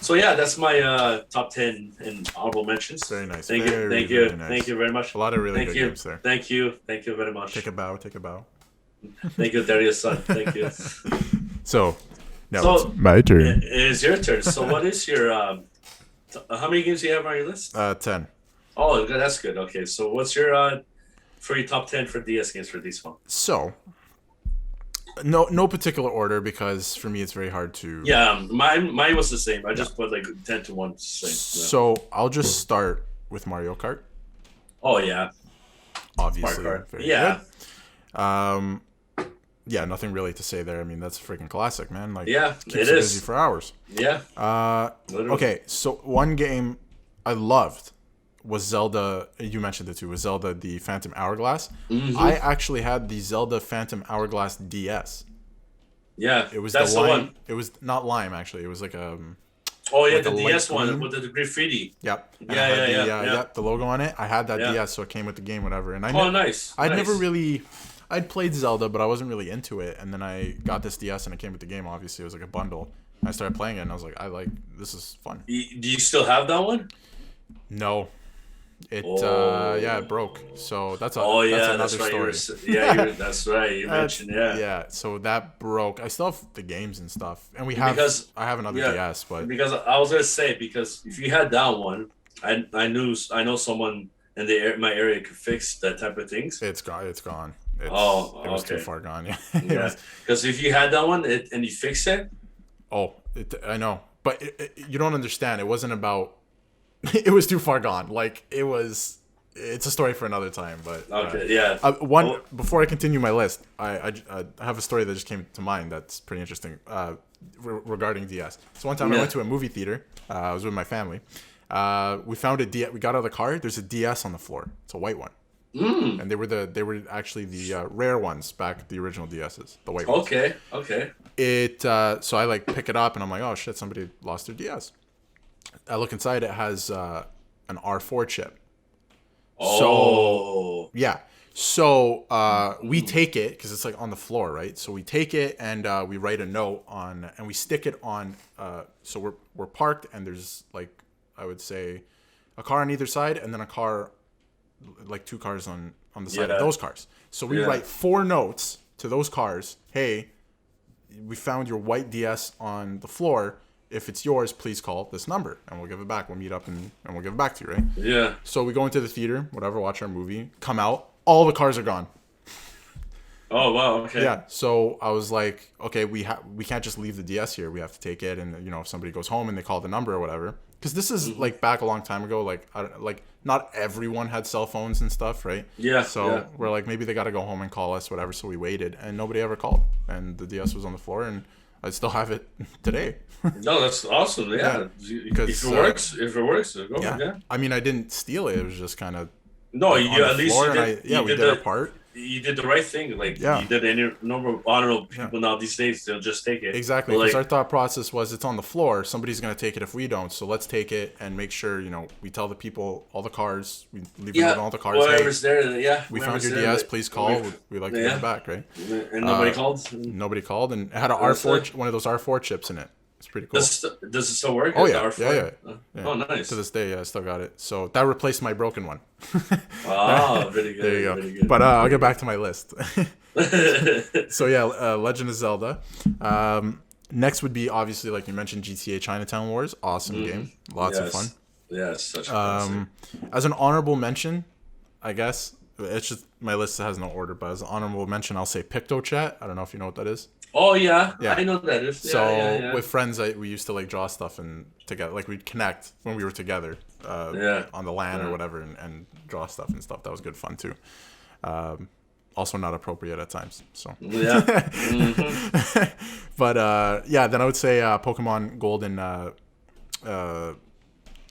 So that's my top 10 and honorable mentions. Very nice. Thank you. Nice. Thank you very much. A lot of really good games there. Thank you very much. Take a bow. Thank you, Darius' son. Thank you. So now it's my turn. It is your turn. So what is your how many games do you have on your list? 10. Oh, that's good. Okay, so what's your for your top 10 for DS games for this one? So no particular order because for me it's very hard to. Yeah, mine was the same. I just put like 10 to 1 same. Yeah. So I'll just start with Mario Kart. Oh yeah, Obviously, Mario Kart. Very good. Yeah, nothing really to say there. I mean, that's a freaking classic, man. Like, yeah, keeps it you is busy for hours. Yeah. Okay, so one game I loved was Zelda. You mentioned it too. Was Zelda the Phantom Hourglass? Mm-hmm. I actually had the Zelda Phantom Hourglass DS. Yeah, It was that's the the lime. one. It was not lime actually. It was like Oh yeah, like the a DS light one green. with the graffiti. Yep. And Yeah, I had yeah. the logo on it. I had that Yeah. DS, so it came with the game, whatever. And Nice. I'd nice. never really. I'd played Zelda, but I wasn't really into it. And then I got this DS, and it came with the game. Obviously, it was like a bundle. And I started playing it, and I was like, this is fun. Do you still have that one? No. It it broke. So that's another story. That's right. You mentioned Yeah, so that broke. I still have the games and stuff, and I have another DS, but because I was gonna say, because if you had that one, I know someone in my area could fix that type of things. It's gone. It was too far gone. Yeah. Yeah. Because if you had that one and you fix it. Oh, I know, but you don't understand. It wasn't about. It was too far gone. Like it's a story for another time. But before I continue my list, I have a story that just came to mind that's pretty interesting regarding DS. So one time I went to a movie theater. I was with my family. We found we got out of the car. There's a DS on the floor. It's a white one. And they were actually the rare ones back, the original DSs, the white ones. Okay. So I like pick it up and I'm like, oh shit, somebody lost their DS. I look inside. It has an R4 chip. Oh. So yeah. So we take it because it's like on the floor, right? So we take it and we write a note on, and we stick it on. So we're parked and there's like, I would say, a car on either side and then a car, like two cars on the side of those cars. So we write 4 notes to those cars. Hey, we found your white DS on the floor. If it's yours, please call this number and we'll give it back. We'll meet up and we'll give it back to you, right? Yeah. So we go into the theater, whatever, watch our movie, come out, all the cars are gone. Oh, wow. Okay. Yeah. So I was like, okay, we can't just leave the DS here. We have to take it. And, if somebody goes home and they call the number or whatever, because this is like back a long time ago. Like, not everyone had cell phones and stuff, right? Yeah. So we're like, maybe they got to go home and call us, whatever. So we waited and nobody ever called. And the DS was on the floor and I still have it today. No, that's awesome. Yeah. If it works, go. Yeah. I mean, I didn't steal it. It was just kind of. No, at least you did. We did our part. You did the right thing. Like, you did any number of honorable people now these days, they'll just take it. Exactly. Because our thought process was, it's on the floor. Somebody's going to take it if we don't. So let's take it and make sure, we tell the people, all the cars, we leave it on all the cars. Whoever's there, we found your DS. Please call. We'd like to get it back, right? And nobody called? Nobody called. And it had an R4, one of those R4 chips in it. It's pretty cool. Does it still work? Oh, yeah. Oh, nice. To this day, I still got it. So that replaced my broken one. Oh, very good. There you go. Very good. But I'll get back to my list. So yeah, Legend of Zelda. Next would be, obviously, like you mentioned, GTA Chinatown Wars. Awesome game. Lots of fun. Yes, such a classic. As an honorable mention, I guess, it's just, my list has no order, but as an honorable mention, I'll say PictoChat. I don't know if you know what that is. Oh yeah, I know that is. So with friends, we used to like draw stuff and together, like we'd connect when we were together, on the LAN or whatever, and draw stuff and stuff. That was good fun too. Also not appropriate at times. So yeah. But then I would say Pokemon Gold and oh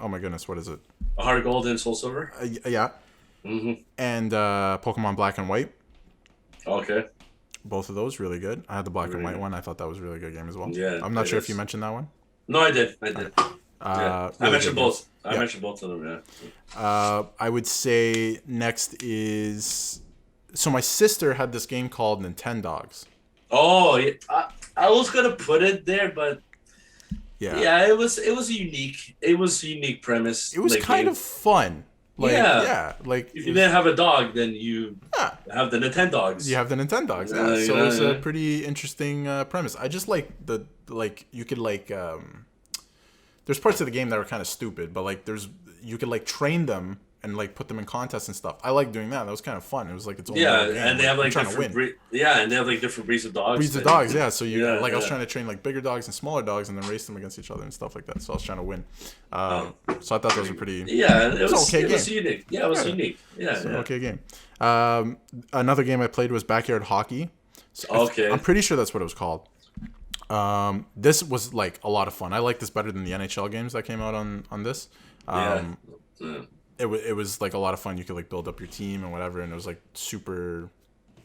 my goodness, what is it? Heart Gold and Soul Silver. Yeah. And Pokemon Black and White. Okay. Both of those really good. I had the black and white one. I thought that was a really good game as well. Yeah, I'm not sure if you mentioned that one. No, I did. Really I mentioned both. I Yeah. mentioned both of them. Yeah. I would say next is, so my sister had this game called Nintendogs. Oh, yeah. I was gonna put it there, but yeah, it was unique. It was a unique premise. It was kind of fun. Like, like if you didn't have a dog, then you have the Nintendogs. You have the Nintendogs. So it was a pretty interesting premise. I just like you could there's parts of the game that were kind of stupid, but like you could like train them and like put them in contests and stuff. I like doing that. That was kind of fun. It was like its own game. And they have like different and they have like different breeds of dogs. Breeds of dogs, yeah. So you I was trying to train like bigger dogs and smaller dogs, and then race them against each other and stuff like that. So I was trying to win. So I thought those were pretty. Yeah, it was okay. It was unique. Yeah, it was unique. Yeah, it's an okay game. Another game I played was Backyard Hockey. So okay. I'm pretty sure that's what it was called. This was like a lot of fun. I like this better than the NHL games that came out on this. It was like a lot of fun. You could like build up your team and whatever, and it was like super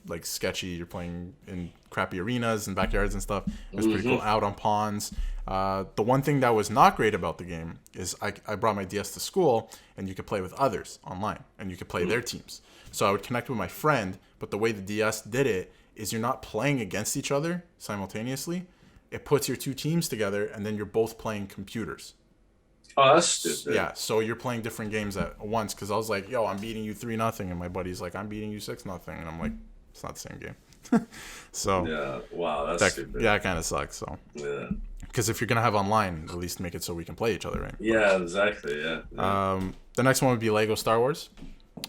like sketchy. You're playing in crappy arenas and backyards and stuff. It was pretty cool. Out on ponds. The one thing that was not great about the game is I brought my DS to school, and you could play with others online, and you could play their teams. So I would connect with my friend, but the way the DS did it is you're not playing against each other simultaneously. It puts your two teams together, and then you're both playing computers. Oh, that's stupid. Yeah, so you're playing different games at once, because I was like, yo, I'm beating you 3-0, and my buddy's like, I'm beating you 6-0, and I'm like, it's not the same game. So yeah, wow, that's stupid. Yeah, it kind of sucks. So yeah, because if you're gonna have online, at least make it so we can play each other, right? Yeah, exactly. Yeah. The next one would be Lego Star Wars.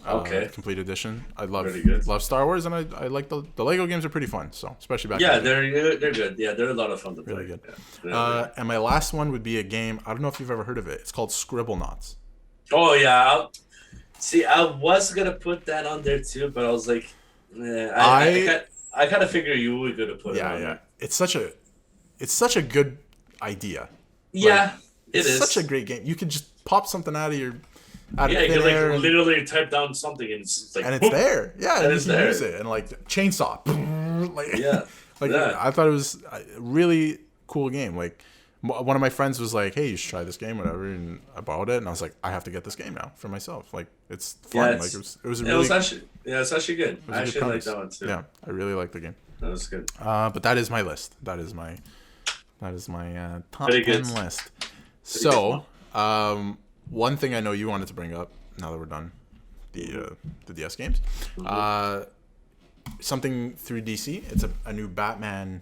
Okay. Complete edition. I love Star Wars, and I like the Lego games are pretty fun. So especially back. Yeah, they're good. Yeah, they're a lot of fun to play. Really good. Yeah. And my last one would be a game. I don't know if you've ever heard of it. It's called Scribblenauts. Oh yeah. I was gonna put that on there too, but I was like, I kind of figure you were gonna put it on there. It's such a good idea. Yeah, it is such a great game. You could just pop something out of you can like literally type down something and it's like, and it's there. Yeah, and you can use it, and like chainsaw. I thought it was a really cool game. Like one of my friends was like, "Hey, you should try this game, whatever," and I bought it, and I was like, "I have to get this game now for myself." Like it's fun. It was actually good. I actually like that one too. Yeah, I really like the game. That was good. But that is my list. That is my top 10 list. So, one thing I know you wanted to bring up, now that we're done the DS games, something through DC. It's a new Batman.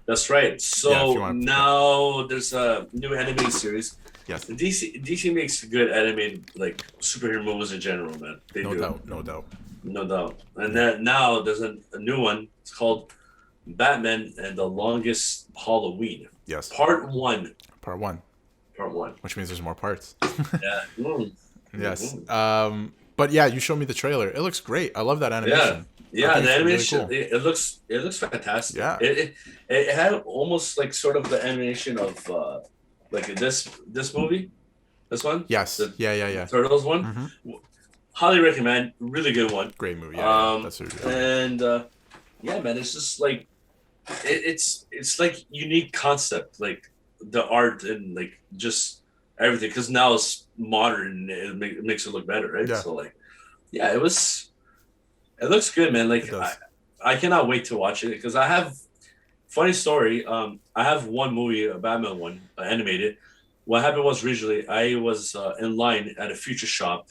That's right. So now there's a new animated series. Yes. DC makes good animated like superhero movies in general, man. No doubt. And then now there's a new one. It's called Batman and the Longest Halloween. Yes. Part one. Which means there's more parts. Yeah. Yes. But yeah, you showed me the trailer. It looks great. I love that animation. Yeah, the animation. Really cool. It looks fantastic. Yeah. It had almost like sort of the animation of like this movie. This one. Yes. Yeah. Turtles one. Mm-hmm. Highly recommend. Really good one. Great movie. Yeah. That's what and yeah, man, it's just like it's like unique concept, like the art and like just everything, because now it's modern and it makes it look better, right? Yeah. So like, yeah, it looks good, man. Like I cannot wait to watch it, because I have funny story. I have one movie, a Batman one, animated. What happened was originally I was in line at a Future Shop.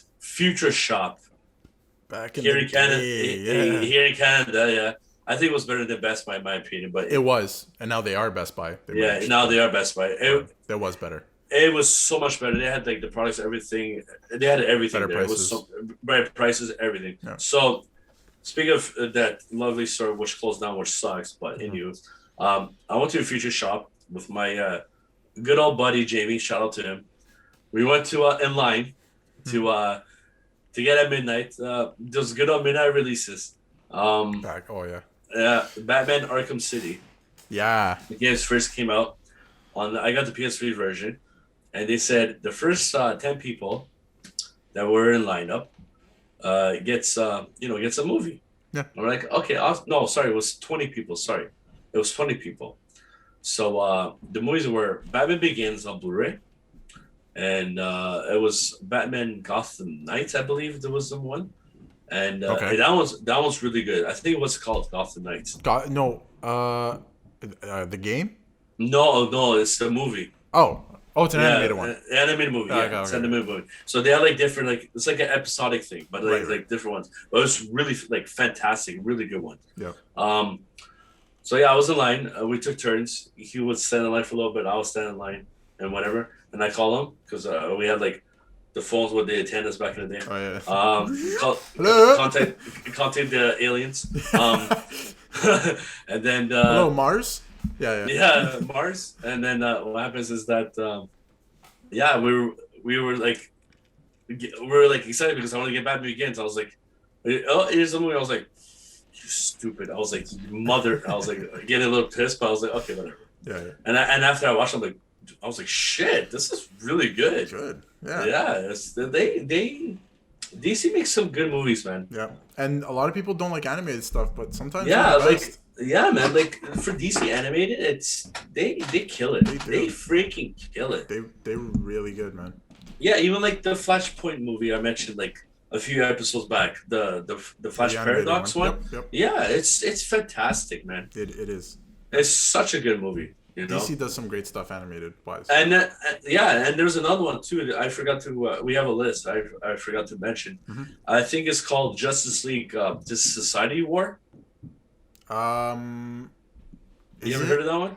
Back in here the in Canada, day, here in Canada, yeah. I think it was better than Best Buy in my opinion, but it was, and now they are Best Buy. Now they are Best Buy. That was better. It was so much better. They had like the products, everything. They had everything. Better there. prices. It was better prices, everything. Yeah. So, speaking of that lovely store which closed down, which sucks, but anyway, I went to a Future Shop with my good old buddy Jamie. Shout out to him. We went to in line to get at midnight. Those good old midnight releases. Yeah, Batman Arkham City. Yeah. The games first came out I got the PS3 version, and they said the first 10 people that were in lineup gets a movie. Yeah. I'm like, okay, no, sorry, it was 20 people. Sorry, it was 20 people. So the movies were Batman Begins on Blu-ray, and it was Batman Gotham Knights, I believe there was the one. And that one's really good. I think it was called Gotham Knights. The game? No, it's the movie. Oh, it's an animated one. Animated movie. Yeah, it's an animated movie. So they have like different, like it's like an episodic thing, but like different ones. But it's really like fantastic, really good one. Yeah. So yeah, I was in line. We took turns. He would stand in line for a little bit. I was standing in line and whatever. And I call him because we had like the phones with the antennas back in the day. Oh yeah. Contact the aliens. And then hello Mars. Yeah, Mars. And then what happens is that we were like excited because I want to get Batman Begins. I was like, oh, here's the movie. I was like, you stupid. I was like, mother. I was like getting a little pissed, but I was like, okay, whatever. Yeah. And after I watched it, I was like, shit, this is really good. Good. Yeah. Yeah. DC makes some good movies, man. Yeah. And a lot of people don't like animated stuff, but sometimes man, like for DC animated, they kill it. They freaking kill it. They're really good, man. Yeah, even like the Flashpoint movie I mentioned like a few episodes back, the Flash Paradox one. Yep. Yeah, it's fantastic, man. It is. It's such a good movie. You know? DC does some great stuff animated wise. And and there's another one too that I forgot to. We have a list. I forgot to mention. Mm-hmm. I think it's called Justice League. This Society War. You ever heard of that one?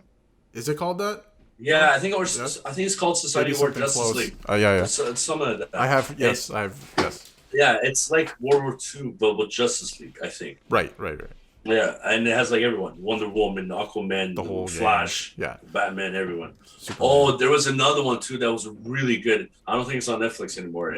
Is it called that? Yeah, I think it's called Society War Justice League. Yeah. It's some of that. I have. Yes. Yeah, it's like World War II, but with Justice League, I think. Right. Yeah, and it has like everyone: Wonder Woman, Aquaman, the whole Flash, Batman, everyone. Superman. There was another one too that was really good. I don't think it's on Netflix anymore.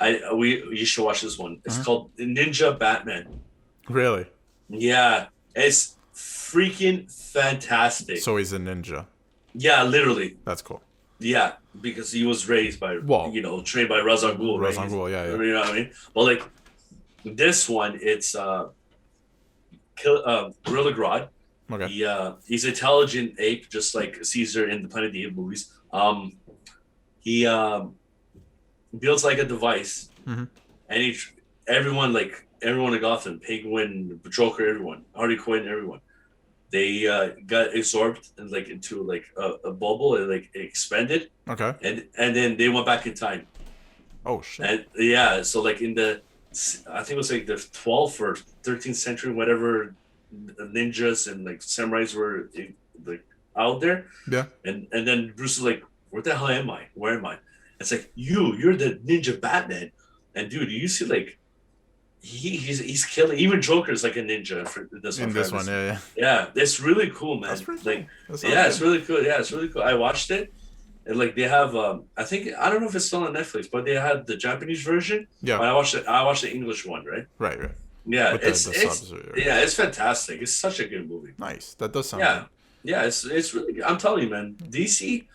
You should watch this one. It's called Ninja Batman. Really? Yeah, it's freaking fantastic. So he's a ninja. Yeah, literally. That's cool. Yeah, because he was raised by, trained by Ra's al Ghul. Ra's al Ghul, yeah. You know what I mean? Well, like this one, it's Gorilla Grodd. Okay. He's an intelligent ape, just like Caesar in the Planet of the Apes movies. He builds like a device, and everyone in Gotham, Penguin, Joker, everyone, Harley Quinn, everyone, they got absorbed and into a bubble and it expanded. Okay. And then they went back in time. Oh shit. And so in the, I think it was the 12th or 13th century, whatever, ninjas and samurais were out there. Yeah. And then Bruce is like, where the hell am I? Where am I? It's like, you're the Ninja Batman. And dude, you see he's killing, even Joker's like a ninja for this one. In this one, yeah. Yeah, it's really cool, man. That's pretty cool. It's really cool. Yeah, it's really cool. I watched it. And they have I don't know if it's still on Netflix, but they had the Japanese version. Yeah. But I watched the English one, right? Right. Yeah, it's fantastic. It's such a good movie. Nice. That does sound good. Yeah, it's really good. I'm telling you, man. DC,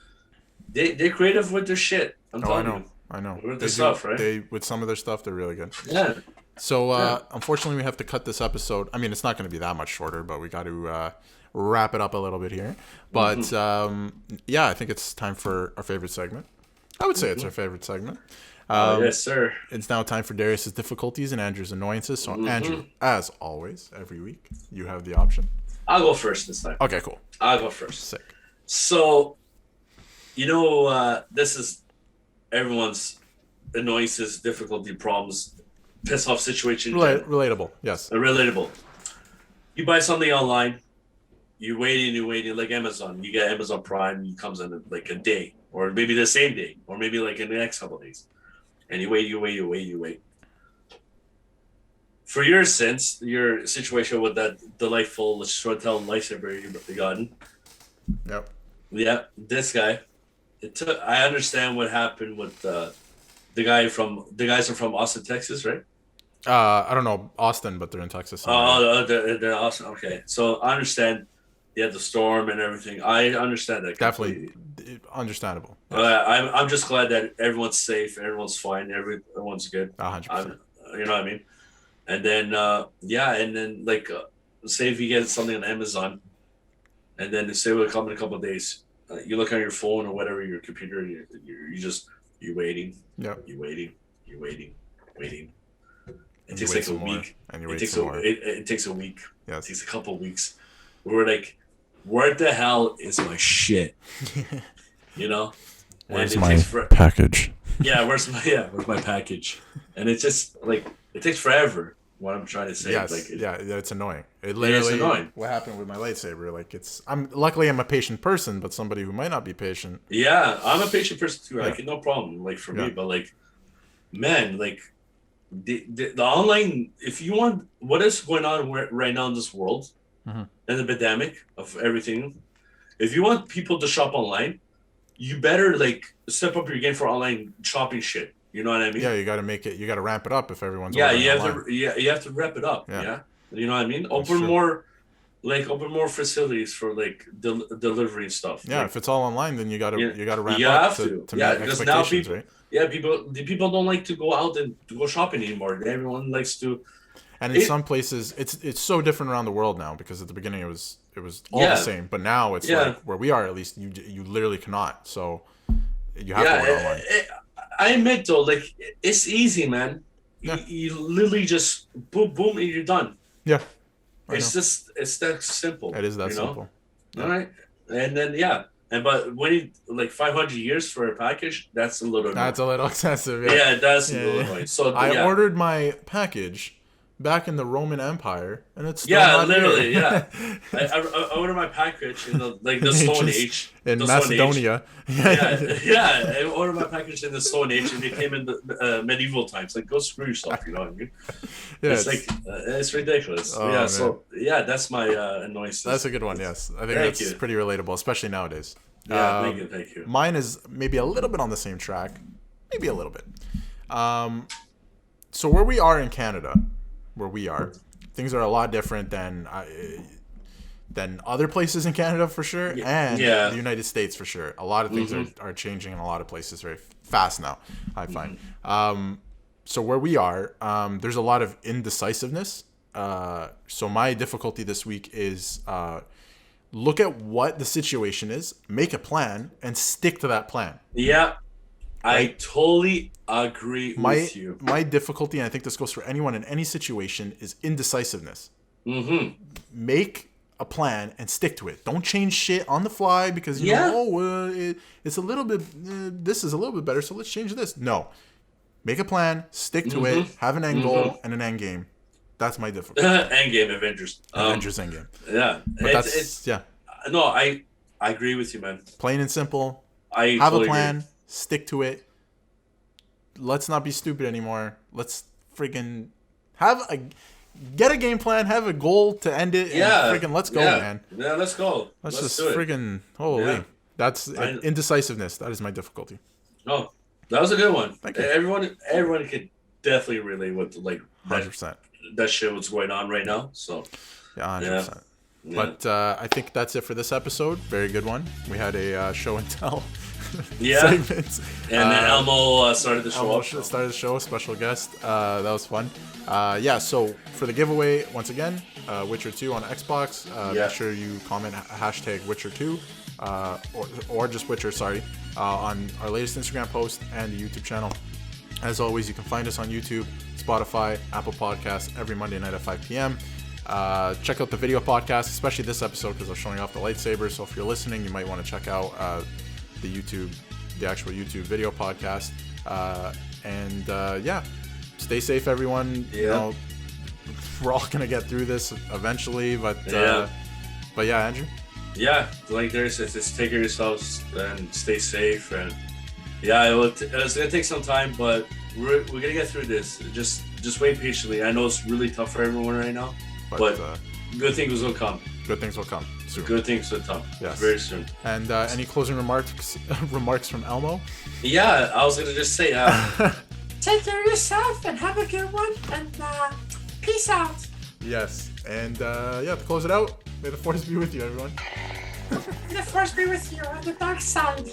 they're creative with their shit. I'm telling you. I know. With their stuff, right? With some of their stuff, they're really good. Yeah. So unfortunately, we have to cut this episode. I mean, it's not going to be that much shorter, but we got to wrap it up a little bit here. But I think it's time for our favorite segment. I would say it's our favorite segment. Yes, sir. It's now time for Darius's difficulties and Andrew's annoyances. So Andrew, as always, every week you have the option. I'll go first this time. Okay, cool. I'll go first. Sick. So, this is everyone's annoyances, difficulty, problems, piss off situation. Relatable, yes. Relatable. You buy something online, you're waiting, like Amazon. You get Amazon Prime, it comes in a day, or maybe the same day, or maybe in the next couple of days. And you wait. For years since your situation with that delightful Shortel Lightsaber you gotten. Yep. Yeah, this guy. I understand what happened with the guys are from Austin, Texas, right? I don't know Austin, but they're in Texas. They're Austin. Okay, so I understand. They had the storm and everything. I understand that. Definitely understandable. Yes. I'm just glad that everyone's safe, everyone's fine, everyone's good. 100%. You know what I mean? And then say if you get something on Amazon, and then say it will come in a couple of days. You look on your phone or whatever, your computer, you're waiting. Yep. You're waiting. It And takes like a week. And you wait some more. It takes a week. Yes. It takes a couple of weeks. We're like, where the hell is my shit? Where's my package? Yeah, where's my package? And it's just it takes forever. What I'm trying to say. Yes. It's annoying. It's annoying. What happened with my lightsaber? Luckily I'm a patient person, but somebody who might not be patient. Yeah, I'm a patient person too. No problem. For me, but man, like the online. If you want, what is going on right now in this world, and the pandemic of everything. If you want people to shop online, you better like step up your game for online shopping shit. You know what I mean? Yeah, you got to make it. You got to ramp it up if everyone's. You have online. you have to ramp it up. Yeah. You know what I mean? Open more facilities for like delivery and stuff. Yeah, like, if it's all online, then you got to ramp you up have to meet expectations, right? Yeah, people don't like to go out and go shopping anymore. Everyone likes to. And in some places, it's so different around the world now because at the beginning it was all the same, but now it's like where we are at least you literally cannot. So you have to order online. I admit though, like it's easy, man. Yeah. You literally just boom, boom, and you're done. Yeah, it's that simple. It is that simple. Yeah. All right, and then but when you like 500 years for a package, that's a little. That's a little excessive. Yeah, that's a little annoying. So I ordered my package back in the Roman Empire, and it's still not literally, here. I ordered my package in the Stone Age in Macedonia. I ordered my package in the Stone Age, and it came in the medieval times. Like, go screw yourself, you know what I mean? Yeah, it's like it's ridiculous. Oh, yeah, man. So that's my annoyance. That's a good one. Yes, I think that's pretty relatable, especially nowadays. Yeah, thank you. Mine is maybe a little bit on the same track, maybe a little bit. So where we are in Canada. Where we are, things are a lot different than other places in Canada for sure, and the United States for sure. A lot of things are changing in a lot of places very fast now, I find. So where we are, there's a lot of indecisiveness. So my difficulty this week is look at what the situation is, make a plan, and stick to that plan. Yeah. I totally agree with you. My difficulty, and I think this goes for anyone in any situation, is indecisiveness. Make a plan and stick to it. Don't change shit on the fly because it's a little bit. This is a little bit better, so let's change this. No, make a plan, stick to it, have an end goal and an end game. That's my difficulty. End game, Avengers. Avengers end game. Yeah, but No, I agree with you, man. Plain and simple. I have a plan. Agree. Stick to it. Let's not be stupid anymore. Let's freaking get a game plan, have a goal to end it, and freaking let's go, man. Yeah, let's go. Let's just freaking holy. Yeah. That's indecisiveness. That is my difficulty. Oh, that was a good one. Thank you. Everyone could definitely relate with like 100%. That shit what's going on right now. So 100%. Yeah. But I think that's it for this episode. Very good one. We had a show and tell. Segments. And then Elmo started the show. Started the show, special guest. That was fun. So for the giveaway, once again, Witcher 2 on Xbox. Make sure you comment hashtag Witcher 2 or just Witcher, on our latest Instagram post and the YouTube channel. As always, you can find us on YouTube, Spotify, Apple Podcasts every Monday night at 5 p.m. Check out the video podcast, especially this episode because I'm showing off the lightsaber. So if you're listening, you might want to check out the actual YouTube video podcast. Stay safe, everyone. You know, we're all gonna get through this eventually, but Andrew. Yeah, like Darius says, just take care of yourselves and stay safe. And it's gonna take some time, but we're gonna get through this. Just wait patiently. I know it's really tough for everyone right now, but good things will come. Good things will come soon. Good things will come. Yes. Very soon. And any closing remarks from Elmo? Yeah, I was gonna just say, take care of yourself and have a good one. And peace out. Yes. And to close it out, may the force be with you, everyone. May the force be with you on the dark side.